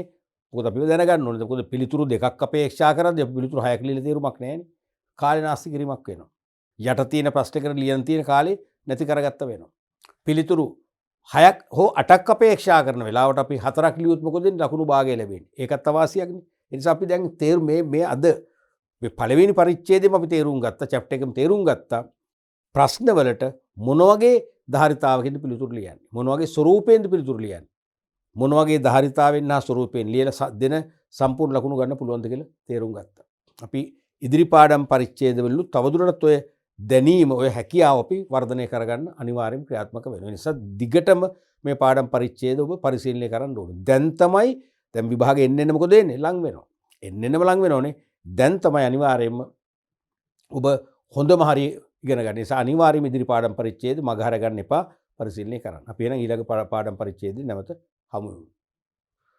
මොකද අපි දැනගන්න ඕනේ. මොකද පිළිතුරු දෙකක් අපේක්ෂා කරද්දී අපි පිළිතුරු 6ක් ලියලා තේරුමක් නැහැනේ. කාලේ නාස්ති කිරීමක් වෙනවා. යට තියෙන ප්‍රශ්නයකට ලියන තියෙන කාලේ නැති කරගත්ත වෙනවා. පිළිතුරු 6ක් හෝ 8ක් අපේක්ෂා කරන වෙලාවට අපි 4ක් ලියුවොත් මොකද වෙන්නේ? ලකුණු භාගය ලැබෙන්නේ. ඒකත් අවාසියක්නේ. ඒ නිසා අපි දැන් මේ අද මේ පළවෙනි පරිච්ඡේදෙම අපි තේරුම් ගත්තා, චැප්ටර් එකම තේරුම් ගත්තා. ප්‍රශ්නවලට මොන වගේ ධාරිතාවකින්ද පිළිතුරු ලියන්නේ? මොන වගේ ස්වරූපයෙන්ද පිළිතුරු ලියන්නේ? මොන වගේ ධාරිතාවෙන් හා ස්වරූපයෙන් ලියලා දෙන සම්පූර්ණ ලකුණු ගන්න පුළුවන්ද කියලා තේරුම් ගත්තා. අපි ඉදිරි පාඩම් පරිච්ඡේදවලු තවදුරටත් ඔය දැනීම, ඔය හැකියාව අපි වර්ධනය කරගන්න අනිවාර්යෙන් ක්‍රියාත්මක වෙනවා. ඒ නිසා දිගටම මේ පාඩම් පරිච්ඡේද ඔබ පරිශීලනය කරන්න ඕනේ. දැන් විභාගෙ එන්න මොකද වෙන්නේ? ලඟ වෙනවා. එන්නෙම ලඟ වෙනෝනේ. දැන් තමයි අනිවාර්යයෙන්ම ඔබ හොඳම හරිය ඉගෙන ගන්න. ඒ නිසා අනිවාර්යයෙන්ම ඉදිරි පාඩම් පරිච්ඡේද මග හර ගන්න එපා, පරිශීලනය කරන්න. අපි එහෙනම් ඊළඟ පාඩම් පරිච්ඡේදෙ නැවත හමු වෙමු.